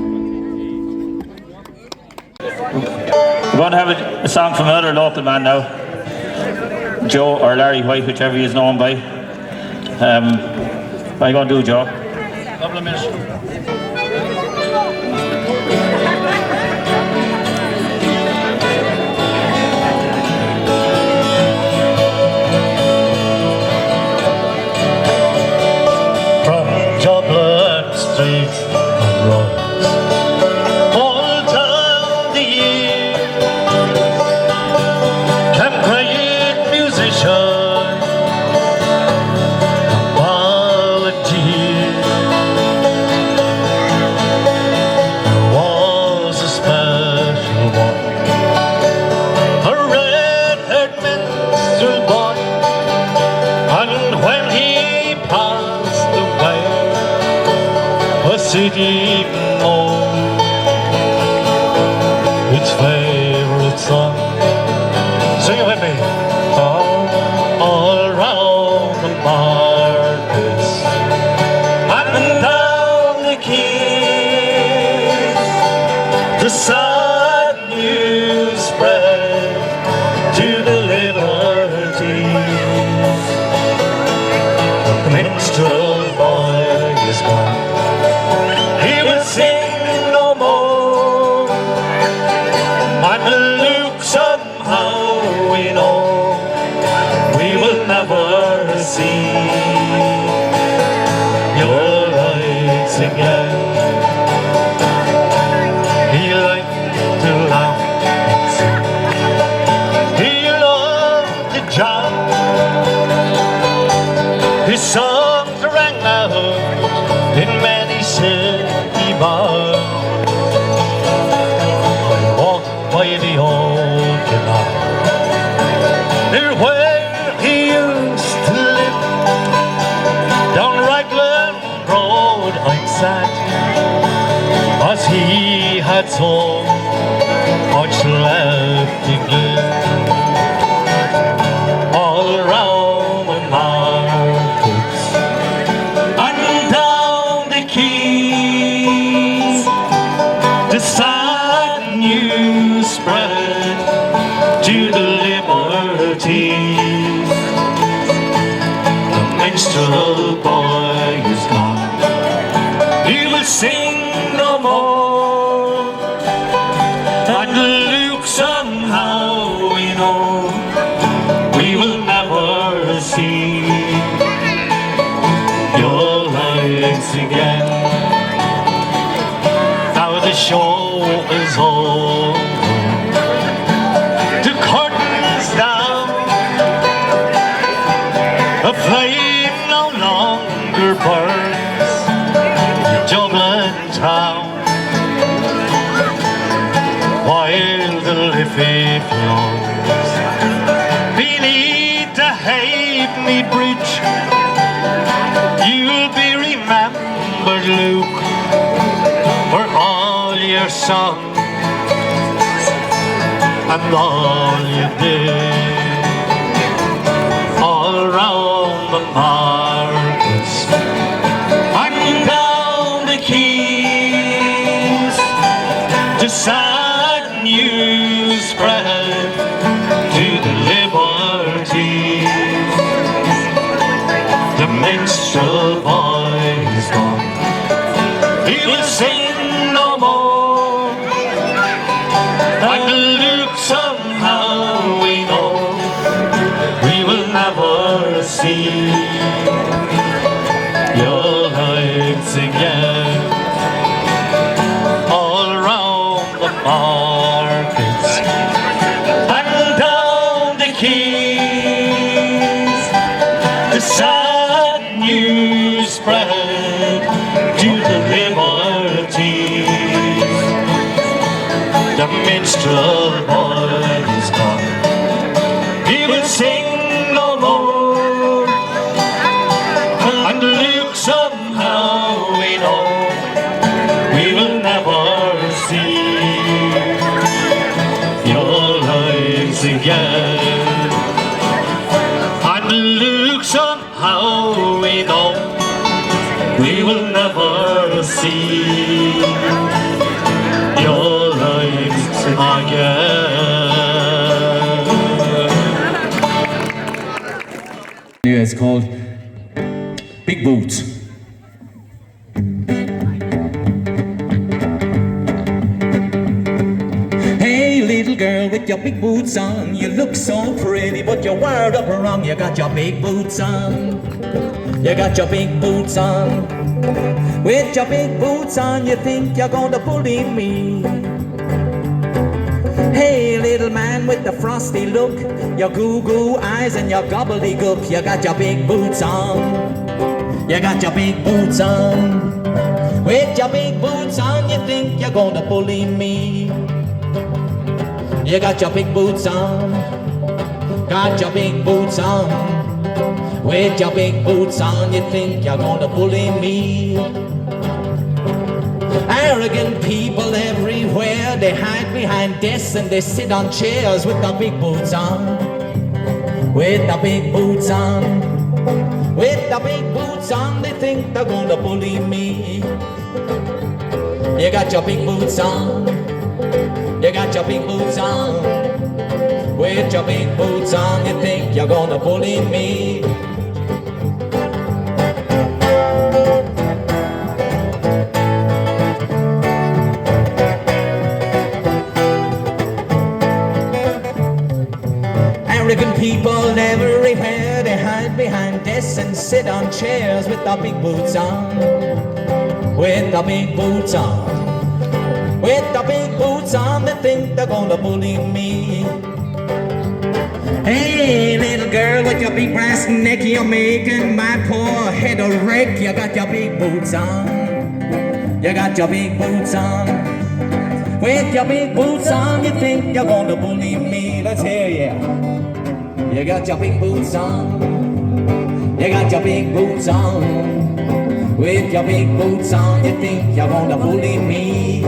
Speaker 12: We're going to have a song from another local man now, Joe or Larry White, whichever he is known by. What are you going to do, Joe?
Speaker 4: Couple of minutes.
Speaker 5: From Dublin streets and roads, all down the year, came great musicians, volunteers. There was a special one, a red-haired minstrel boy, and when he passed away, a city mourned its favorite song. Sing it with me. All round the markets and down the quays, the sad news spread to the liberties. The minstrel boy is gone, he will sing no more. And Luke, somehow we know we will never see your lights again. He liked to laugh and sing, he loved to jump
Speaker 12: His songs rang out in many city bars. I walked by the old canal, near where he used to live. Down Raglan Road I sat, as he had so much left to give. All around the markets and down the quays, the sad news spread to the liberties. The minstrel boy is gone, he will sing no more, and Luke somehow we know we will never see your lights again. Now the show is over, the curtain's down, a flame no longer burns in Dublin town, while the Liffey flows beneath the Halfpenny Bridge. You'll be remembered, Luke, for all your songs and all you did. All round the markets and down the quays, the sad news spread to the liberties. The minstrel boy is gone, he will sing no more, and Luke somehow we know we will never see your lights again. All round the markets and down the quays, the sad news spread to the liberties. The minstrel boy is gone, he will sing no more, and Luke somehow we know we will never see your lives again. And Luke somehow we know we will never see your lives again.
Speaker 2: It's called Big Boots. Hey little girl with your big boots on, you look so pretty but you're wired up wrong. You got your big boots on, you got your big boots on. With your big boots on you think you're gonna bully me. Hey little man with the frosty look, your goo-goo eyes and your gobbledygook. You got your big boots on, you got your big boots on. With your big boots on you think you're gonna bully me. You got your big boots on, got your big boots on. With your big boots on you think you're gonna bully me. Arrogant people everywhere, they hide behind desks and they sit on chairs with their big boots on. With their big boots on, with their big boots on, they think they're gonna bully me. You got your big boots on, you got your big boots on. With your big boots on, you think you're gonna bully me. Arrogant people everywhere, they hide behind desks and sit on chairs with their big boots on. With their big boots on, with their big boots on, they think they're gonna bully me. Hey, little girl with your big brass neck, you're making my poor head a wreck. You got your big boots on. You got your big boots on. With your big boots on, you think you're gonna bully me. Let's hear ya. You got your big boots on. You got your big boots on. With your big boots on, you think you're gonna bully me.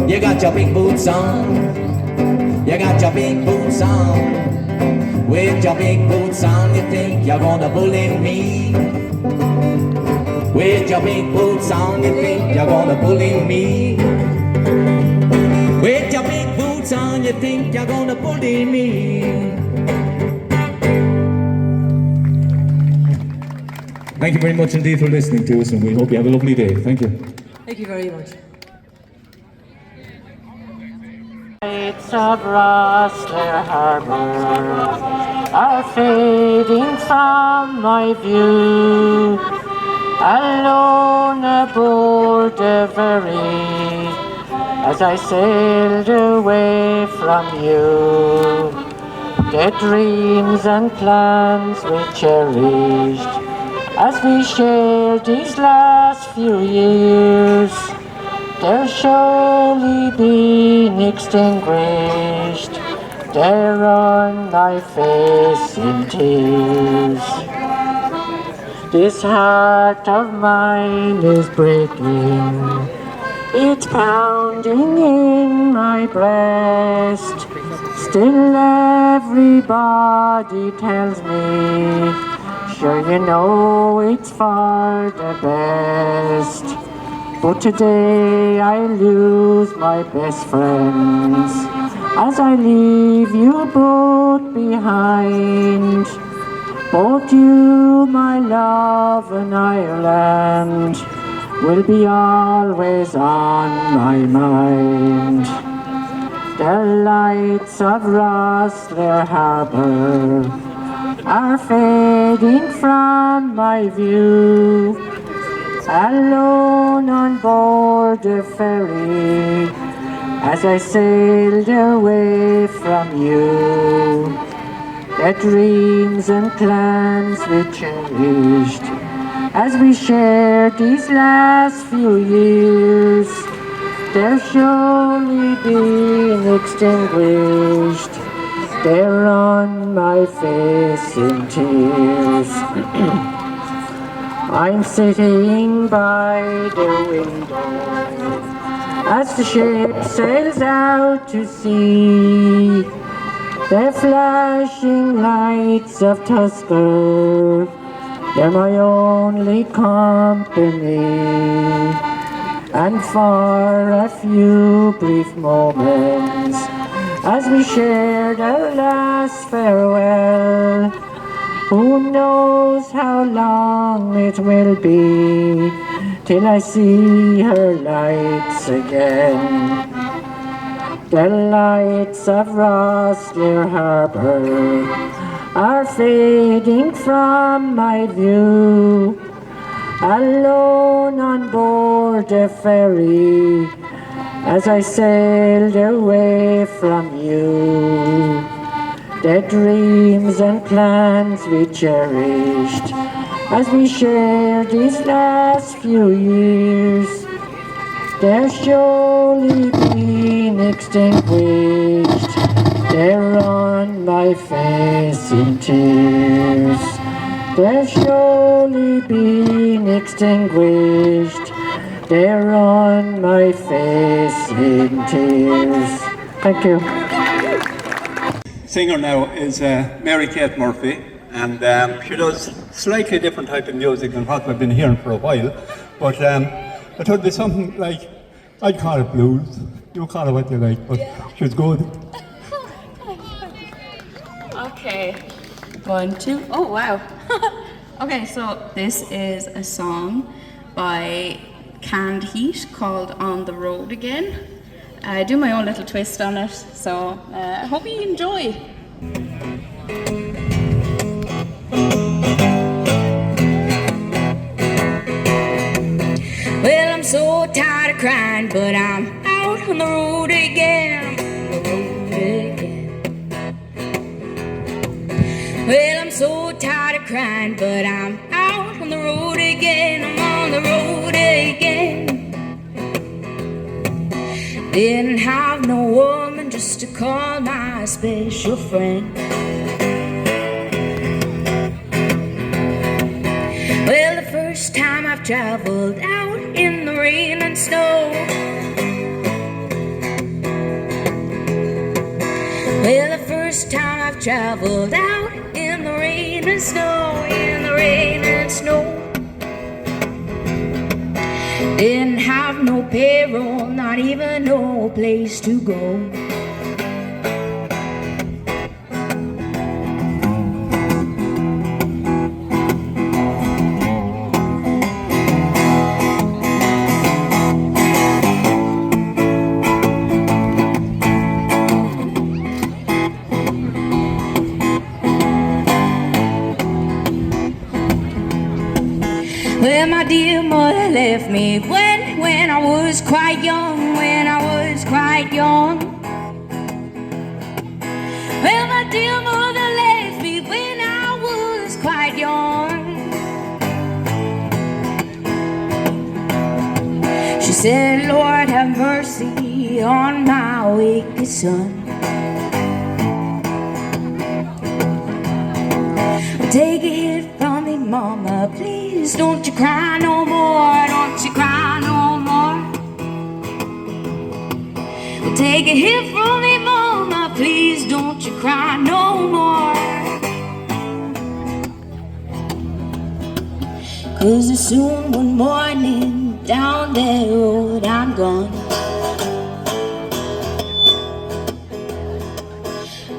Speaker 2: You got your big boots on. You got your big boots on. With your big boots on, you think you're gonna bully me. With your big boots on, you think you're gonna bully me. With your big boots on, you think you're gonna bully me.
Speaker 5: Thank you very much indeed for listening to us, and we hope you have a lovely day. Thank you.
Speaker 14: Thank you very much.
Speaker 12: Lights of Rosslare Harbour are fading from my view. Alone aboard the ferry, as I sailed away from you. The dreams and plans we cherished as we shared these last few years, they're surely been extinguished. They're on my face in tears. This heart of mine is breaking. It's pounding in my breast. Still everybody tells me, sure you know it's for the best. But today I lose my best friends as I leave you both behind. Both you, my love, and Ireland will be always on my mind. The lights of Rosslare Harbour are fading from my view. Alone on board the ferry as I sailed away from you. The dreams and plans we cherished as we shared these last few years, they're surely being extinguished. They're on my face in tears. I'm sitting by the window as the ship sails out to sea. The flashing lights of Tusker, they're my only company. And for a few brief moments, as we shared our last farewell, who knows how long it will be till I see her lights again. The lights of Rosslare Harbour are fading from my view. Alone on board the ferry as I sailed away from you. The dreams and plans we cherished as we shared these last few years, they're surely been extinguished. They're on my face in tears. They're surely been extinguished. They're on my face in tears. Thank you.
Speaker 1: Singer now is Mary Kate Murphy, and she does slightly different type of music than what we've been hearing for a while. But it would be something like, I'd call it blues. You call it what you like, but she's good.
Speaker 9: Okay, 1, 2, oh wow. Okay, so this is a song by Canned Heat called On the Road Again. I do my own little twist on it, so I hope you enjoy.
Speaker 16: Well, I'm so tired of crying, but I'm out on the road again. tired of crying, but I'm out on the road again. I'm on the road again. Didn't have no woman just to call my special friend. Well, the first time I've traveled out in the rain and snow. Well, the first time I've traveled out in the rain and snow, in the rain and snow. Didn't have no payroll, not even no place to go. Well, my dear mother left me when I was quite young, when I was quite young. Well, my dear mother left me when I was quite young. She said, Lord, have mercy on my wicked son. Take a hit from me, mama, please don't you cry no more, don't you cry no more. Take a hit from me, mama, please don't you cry no more. 'Cause soon one morning down that road I'm gone.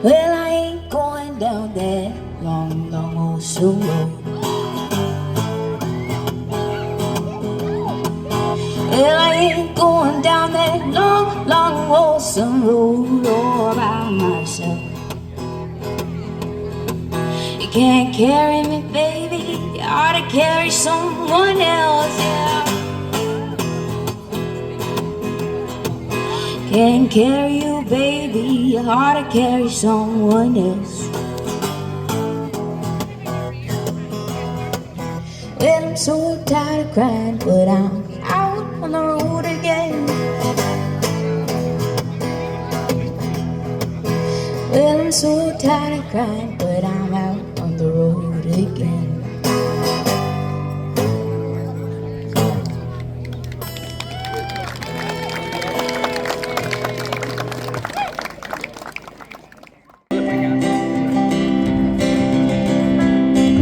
Speaker 16: Well, I ain't going down that long, long old slow road. Well, I ain't going down that long, long old some road all by myself. You can't carry me, baby, you ought to carry someone else, yeah. Can't carry you, baby, you ought to carry someone else. Well, I'm so tired of crying, but I'm out on the road again. Well, I'm so tired of crying, but I'm out on the road again.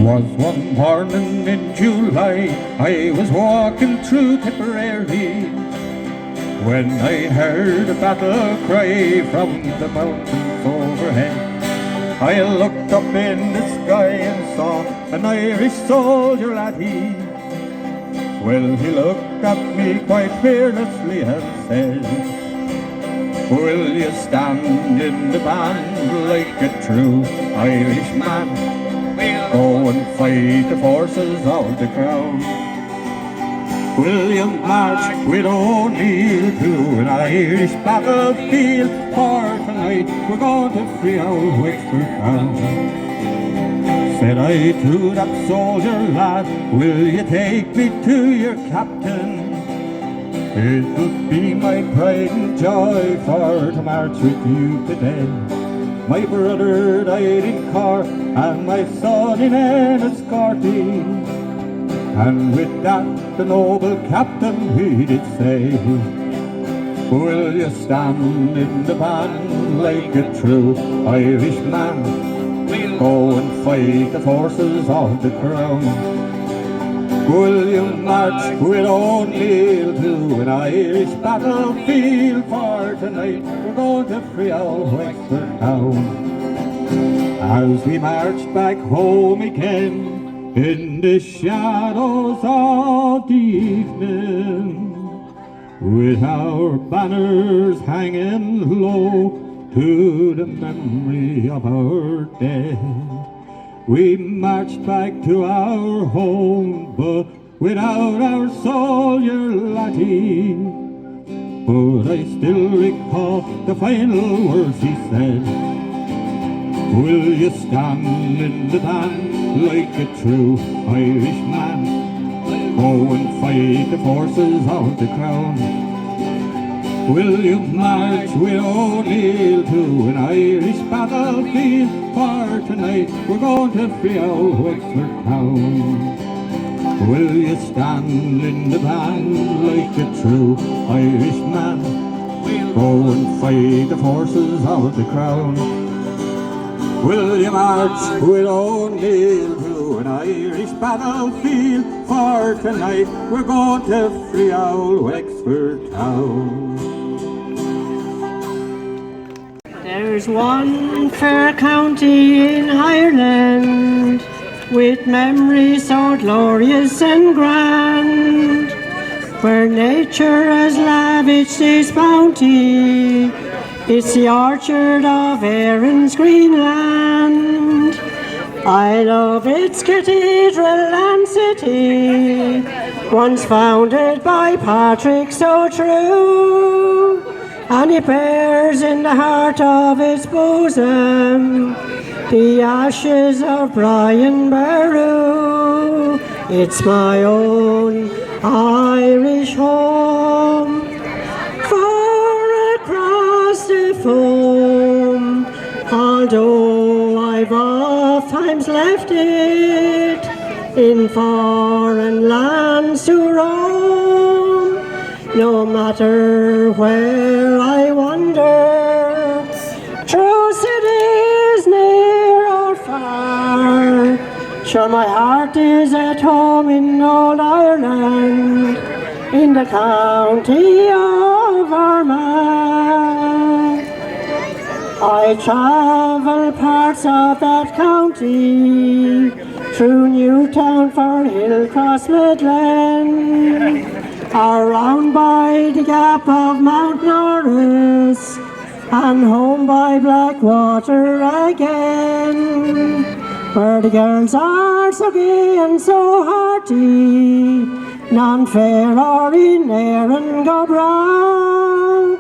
Speaker 5: Was one morning in July, I was walking through Tipperary, when I heard a battle cry from the mountains overhead. I looked up in the sky and saw an Irish soldier laddie. Well, he looked at me quite fearlessly and said, will you stand in the band like a true Irishman? Go and fight the forces of the crown. Will you march with O'Neill to an Irish battlefield? For tonight we're going to free our Wexford town. Said I to that soldier lad, will you take me to your captain? It will be my pride and joy for to march with you today. My brother died in Cork and my son in Enniscorthy, and with that the noble captain he did say, will you stand in the band like a true Irishman? Go and fight the forces of the crown. Will you march with O'Neill to an Irish battlefield? For tonight we're going to free our Wexford town. As we march back home again in the shadows of the evening, with our banners hanging low to the memory of our dead, we marched back to our home, but without our soldier laddie. But I still recall the final words he said, will you stand in the band like a true Irishman. Go and fight the forces of the crown. Will you march with O'Neill to an Irish battlefield? For tonight we're going to free out Wexford town. Will you stand in the van like a true Irishman? Go and fight the forces of the crown. Will you march with O'Neill to an Irish battlefield? For tonight we're going to free out Wexford town.
Speaker 14: There's one fair county in Ireland, with memories so glorious and grand, where nature has lavished its bounty. It's the orchard of Erin's green land. I love its cathedral and city, once founded by Patrick so true, and it bears in the heart of its bosom the ashes of Brian Boru. It's my own Irish home, far across the foam, although I've oft times left it in foreign lands to roam. No matter where I wander, through cities near or far, sure my heart is at home in old Ireland, in the county of Armagh. I travel parts of that county, through Newtown for Hillcross Midland, around by the gap of Mount Norris, and home by Blackwater again, where the girls are so gay and so hearty, none fair or in Erin go brown.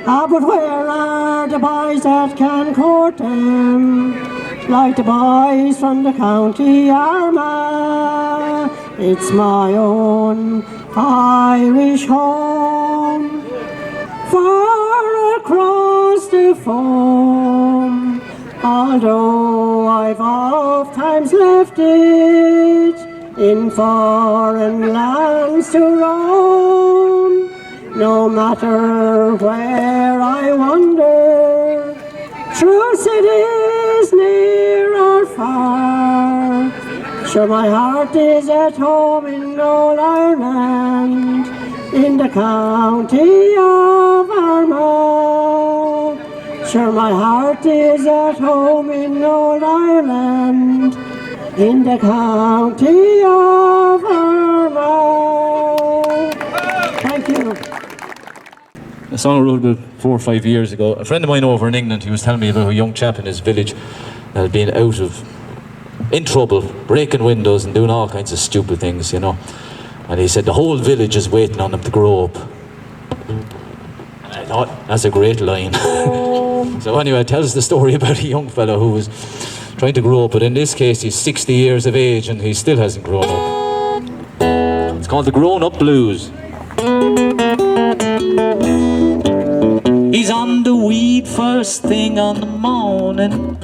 Speaker 14: Ah, but where are the boys that can court them, like the boys from the county Armagh? It's my own Irish home, far across the foam, although I've oft times left it in foreign lands to roam. No matter where I wander, through cities near or far, sure my heart is at home in old Ireland, in the county of Armagh. Sure my heart is at home in old Ireland, in the county of Armagh. Thank you.
Speaker 17: A song I wrote about 4 or 5 years ago. A friend of mine over in England, he was telling me about a young chap in his village that had been in trouble, breaking windows and doing all kinds of stupid things, you know. And he said the whole village is waiting on him to grow up. And I thought, that's a great line. So anyway, it tells the story about a young fellow who was trying to grow up, but in this case he's 60 years of age and he still hasn't grown up. It's called the Grown-Up Blues. He's on the weed first thing on the morning,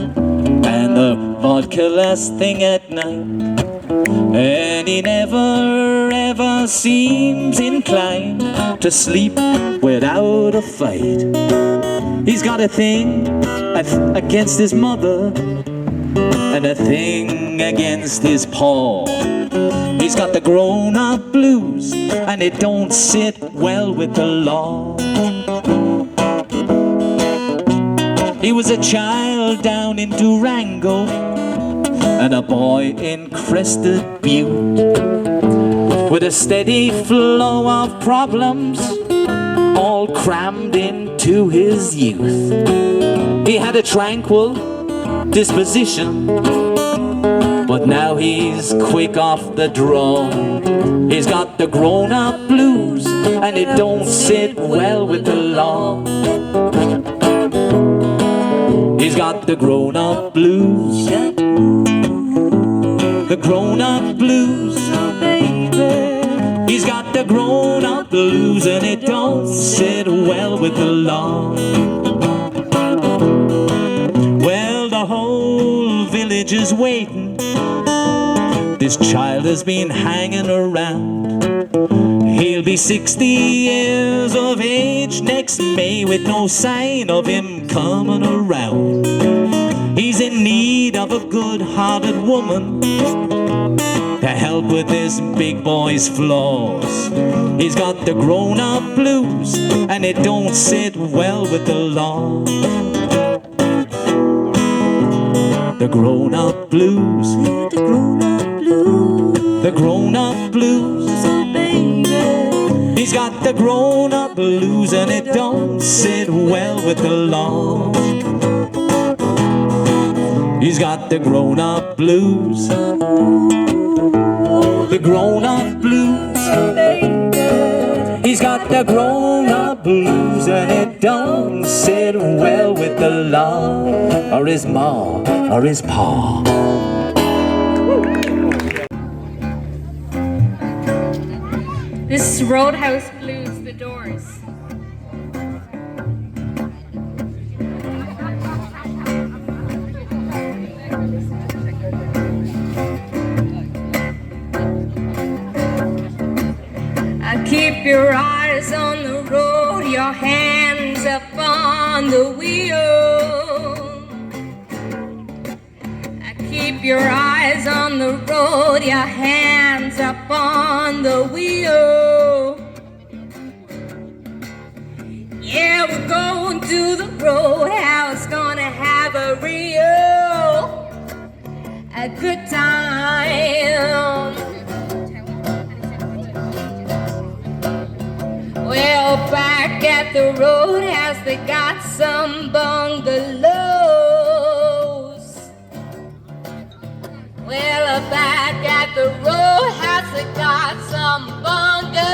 Speaker 17: and the vodka last thing at night, and he never ever seems inclined to sleep without a fight. He's got a thing against his mother and a thing against his paw. He's got the grown-up blues and it don't sit well with the law. He was a child down in Durango and a boy in Crested Butte, with a steady flow of problems all crammed into his youth. He had a tranquil disposition, but now he's quick off the draw. He's got the grown-up blues and it don't sit well with the law. He's got the grown-up blues grown-up blues, oh baby. He's got the grown-up blues and it don't sit well with the law. Well, the whole village is waiting. This child has been hanging around. He'll be 60 years of age next May with no sign of him coming around. He's in need of a good-hearted woman to help with this big boy's flaws. He's got the grown-up blues and it don't sit well with the law. The grown-up blues, the grown-up blues, the grown-up blues, oh baby. He's got the grown-up blues and it don't sit well with the law. He's got the grown-up blues, the grown-up blues, oh baby. He's got the grown-up blues and it don't sit well with the law, or his ma, or his pa.
Speaker 15: This is Roadhouse Blues, The Doors. Keep your eyes on the road, your hands up on the wheel. Keep your eyes on the road, your hands up on the wheel. Yeah, we're going to the roadhouse, gonna have a good time. Well, back at the roadhouse, they got some bungalows. Well, back at the roadhouse, they got some bungalows.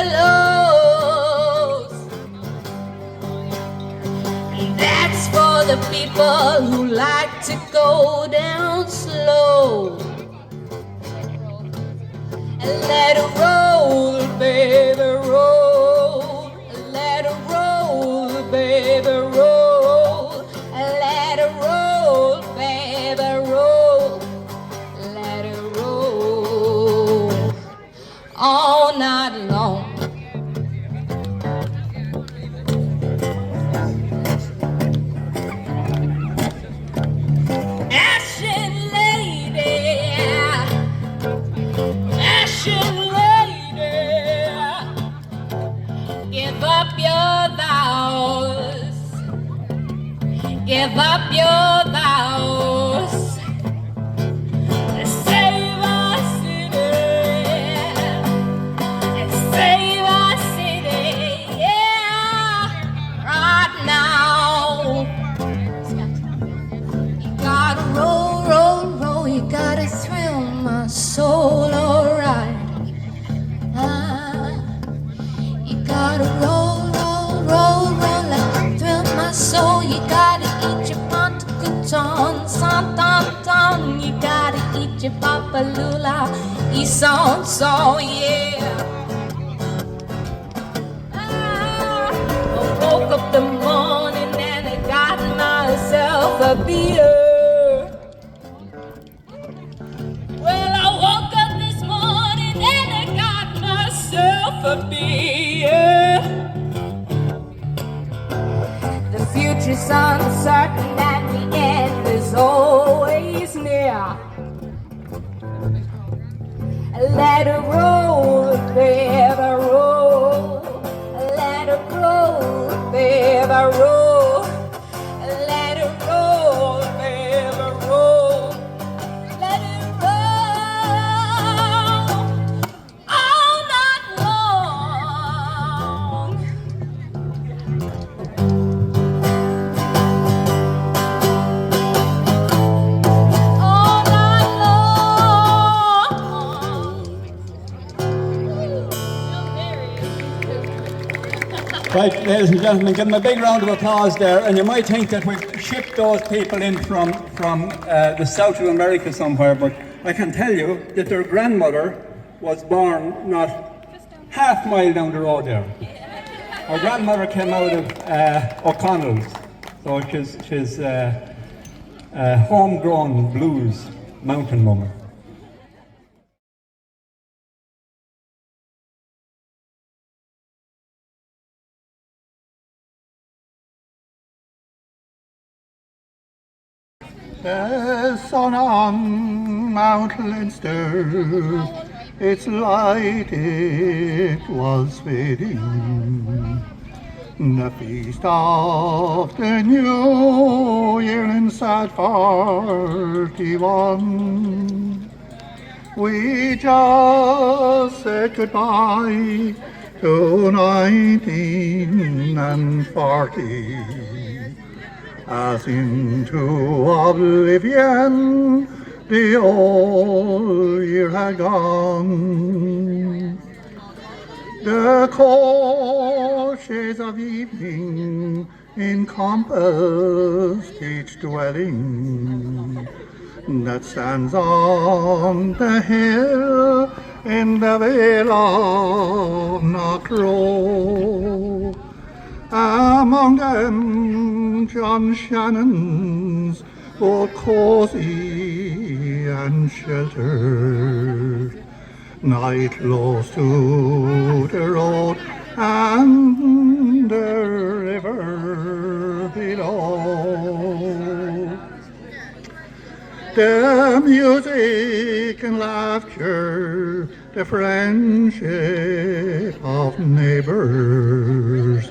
Speaker 15: And that's for the people who like to go down slow. And let it roll, baby, roll. Let it roll, baby, roll. Let it roll, baby, roll. Let it roll all night long. Ashen lady, ashen lady, give up your vows, give up your vows. Save our city, save our city, yeah, right now. You gotta roll, roll, roll, you gotta thrill my soul, alright. You gotta roll, roll, roll, roll, and thrill my soul. You gotta eat your pantakuton, santantan. You gotta eat your papalula, ison, so yeah. I woke up the morning and I got myself a beer. Well, I woke up this morning and I got myself a beer. The future's uncertain and the end is always near. Let it roll, baby, roll. Let it roll, baby, roll. Let it roll, baby, roll. Let it roll all night long. All night
Speaker 1: Right, ladies and gentlemen, give them a big round of applause there. And you might think that we've shipped those people in from the south of America somewhere, but I can tell you that their grandmother was born not half a mile down the road there. Her grandmother came out of O'Connell's, so she's a homegrown blues mountain woman.
Speaker 18: The sun on Mount Leinster, its light it was fading. The feast of the New Year in sad 41. We just said goodbye to 1940. As into oblivion the old year had gone. The cold shades of evening encompassed each dwelling that stands on the hill in the vale of Knockrow. Among them John Shannon's, both cosy and sheltered, nigh close to the road and the river below. The music and laughter, the friendship of neighbors,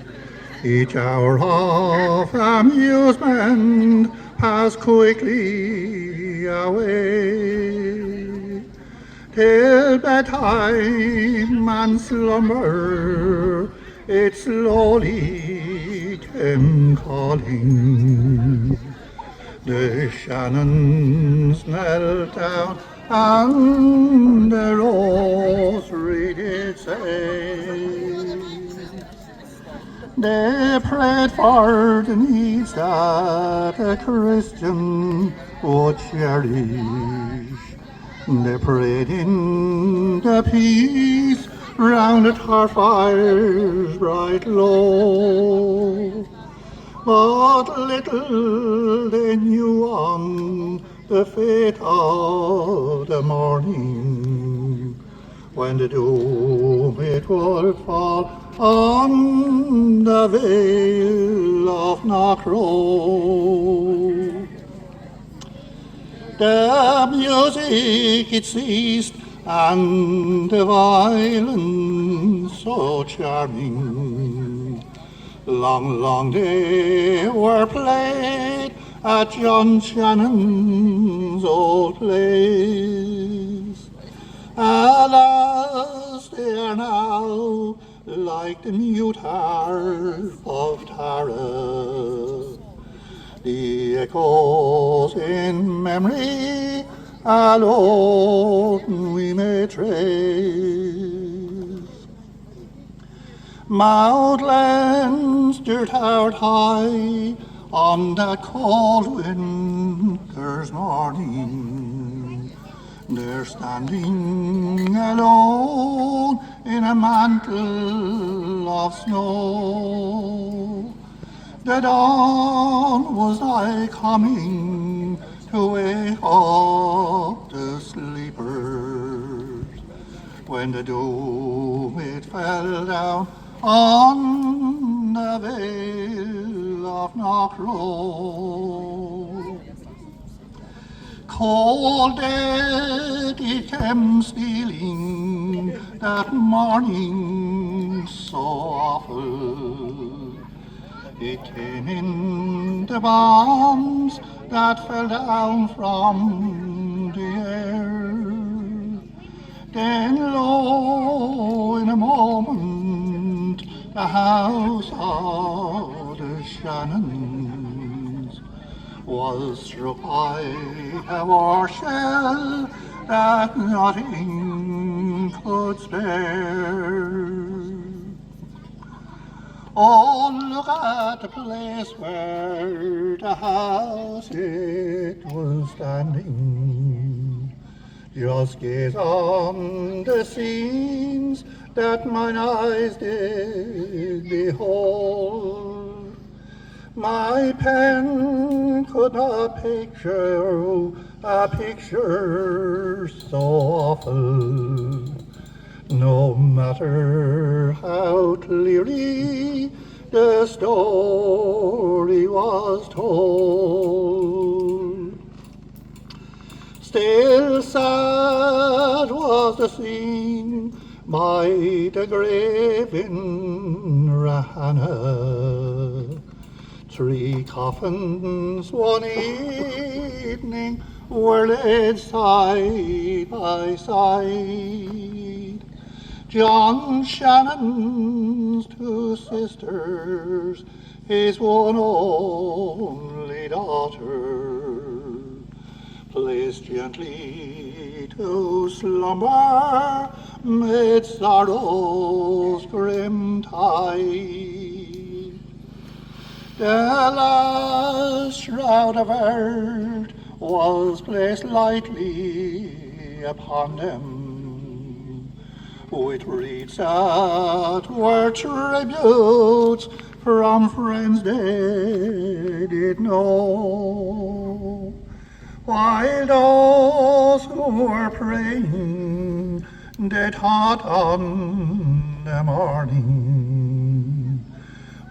Speaker 18: each hour of amusement passed quickly away, till bedtime and slumber it slowly came calling. The Shannons knelt down and the rosary did say. They prayed for the needs that a Christian would cherish. They prayed in the peace round the tar fire's bright glow. But little they knew on the fate of the morning, when the doom it would fall on the vale of Knockrow. The music it ceased, and the violins so charming. Long, long they were played at John Shannon's old place. Alas, they are now like the mute harp of Tara. The echoes in memory alone we may trace. Mount Leinster towered high on that cold winter's morning. They're standing alone in a mantle of snow. The dawn was nigh coming to wake up the sleepers, when the doom it fell down on the vale of Knockrow. Cold death it came stealing that morning so awful. It came in the bombs that fell down from the air. Then lo, in a moment, the house of the Shannons was struck by a war shell that nothing could spare. Oh, look at the place where the house it was standing. just gaze on the scenes that mine eyes did behold. My pen could not picture a picture so awful, no matter how clearly the story was told. Still sad was the scene by the grave in Rahana. 3 coffins one evening were laid side by side. John Shannon's 2 sisters, his one only daughter, placed gently to slumber mid sorrow's grim tide. The last shroud of earth was placed lightly upon them, with wreaths that were tributes from friends they did know. While those who were praying, they thought on the morning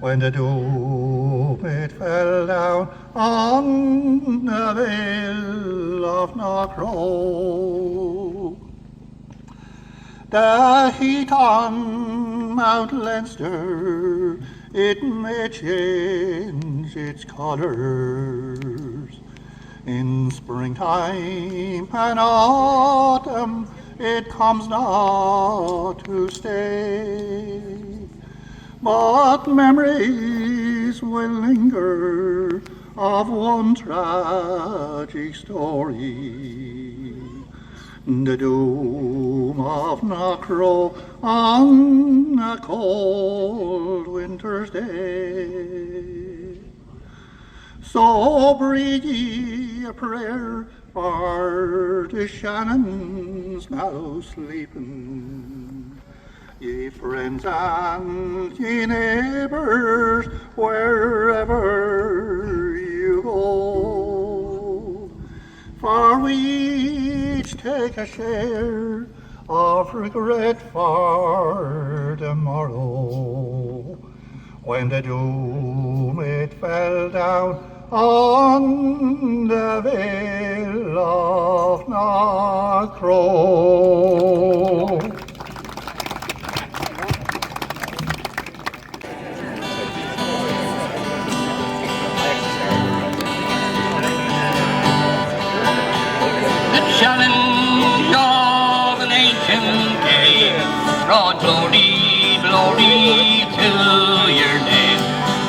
Speaker 18: when the doom it fell down on the vale of Knockrow. The heat on Mount Leinster, it may change its colours. In springtime and autumn, it comes not to stay. But memories will linger of one tragic story, the doom of Knockrow on a cold winter's day. So breathe ye a prayer for the Shannons now sleeping, ye friends and ye neighbours, wherever you go. For we each take a share of regret for tomorrow, when the doom it fell down on the vale of Knockrow.
Speaker 13: The challenge of an ancient day brought glory, glory to your name.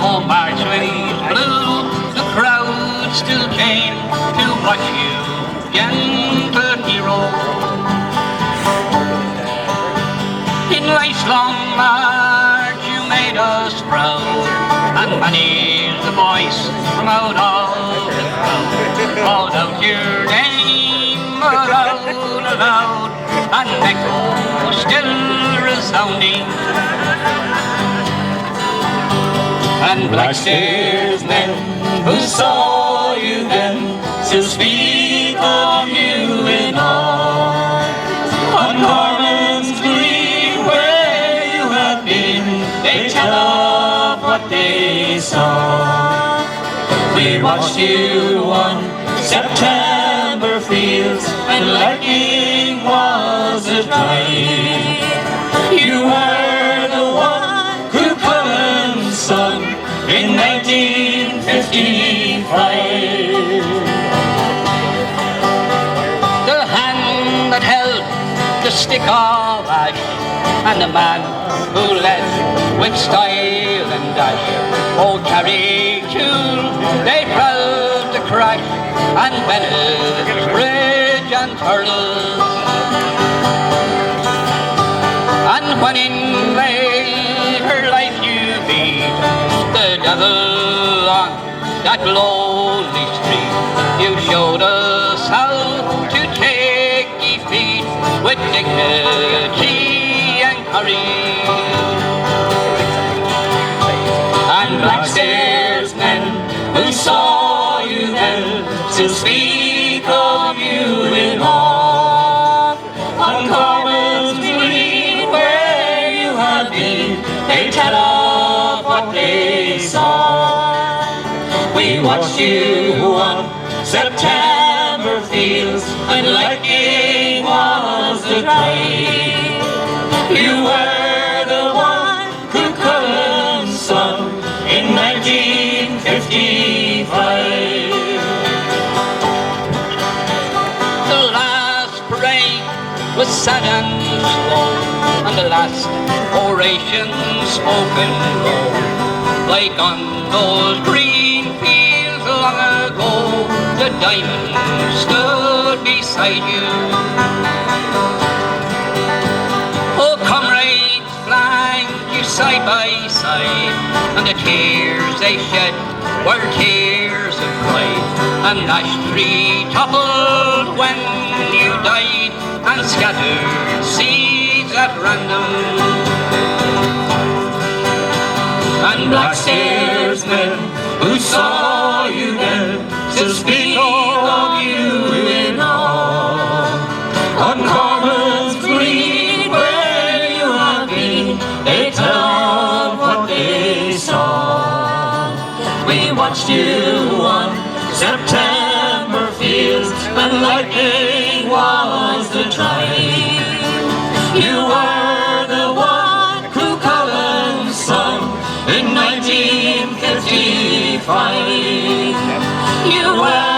Speaker 13: Oh, March winds blew, the crowd still came to watch you, gentle hero. In life's long march you made us proud, and many's the voice from out of the crowd called out your name aloud, aloud, and echo still resounding. And Blackstairs men who saw you then still speak of you in awe. On Norman's Green where you have been, they tell of what they saw. We watched you on September fields, and lightning was the tide. You were the one who Cullen's son in 1955. The hand that held the stick of ash, and the man who led with style and dash. Oh, Carricktool, they felt the crash, and Bennett's Bridge and Turtles. And when in later life you beat the devil on that lonely street, you showed us how to take ye feet tea and curry. And Blackstairs men who saw you then still speak of you in awe. On Corman's Green where you have been, they tell of what they saw. We watched you on September fields when lightning was the tide. You were the one who Cullen's son in 1955. The last parade was sad and slow, and the last oration spoken low, like on those green fields long ago. The diamond stood beside you. Oh, comrades flanked you side by side, and the tears they shed were tears of pride. And Ash Tree toppled when you died, and scattered seeds at random. And Blackstairs men who saw you then still speak of you in awe. On Corman's Green where you have been, they tell of what they saw. We watched you on September fields when lightning was the tide. You were the one who Cullen's son in 1955. You were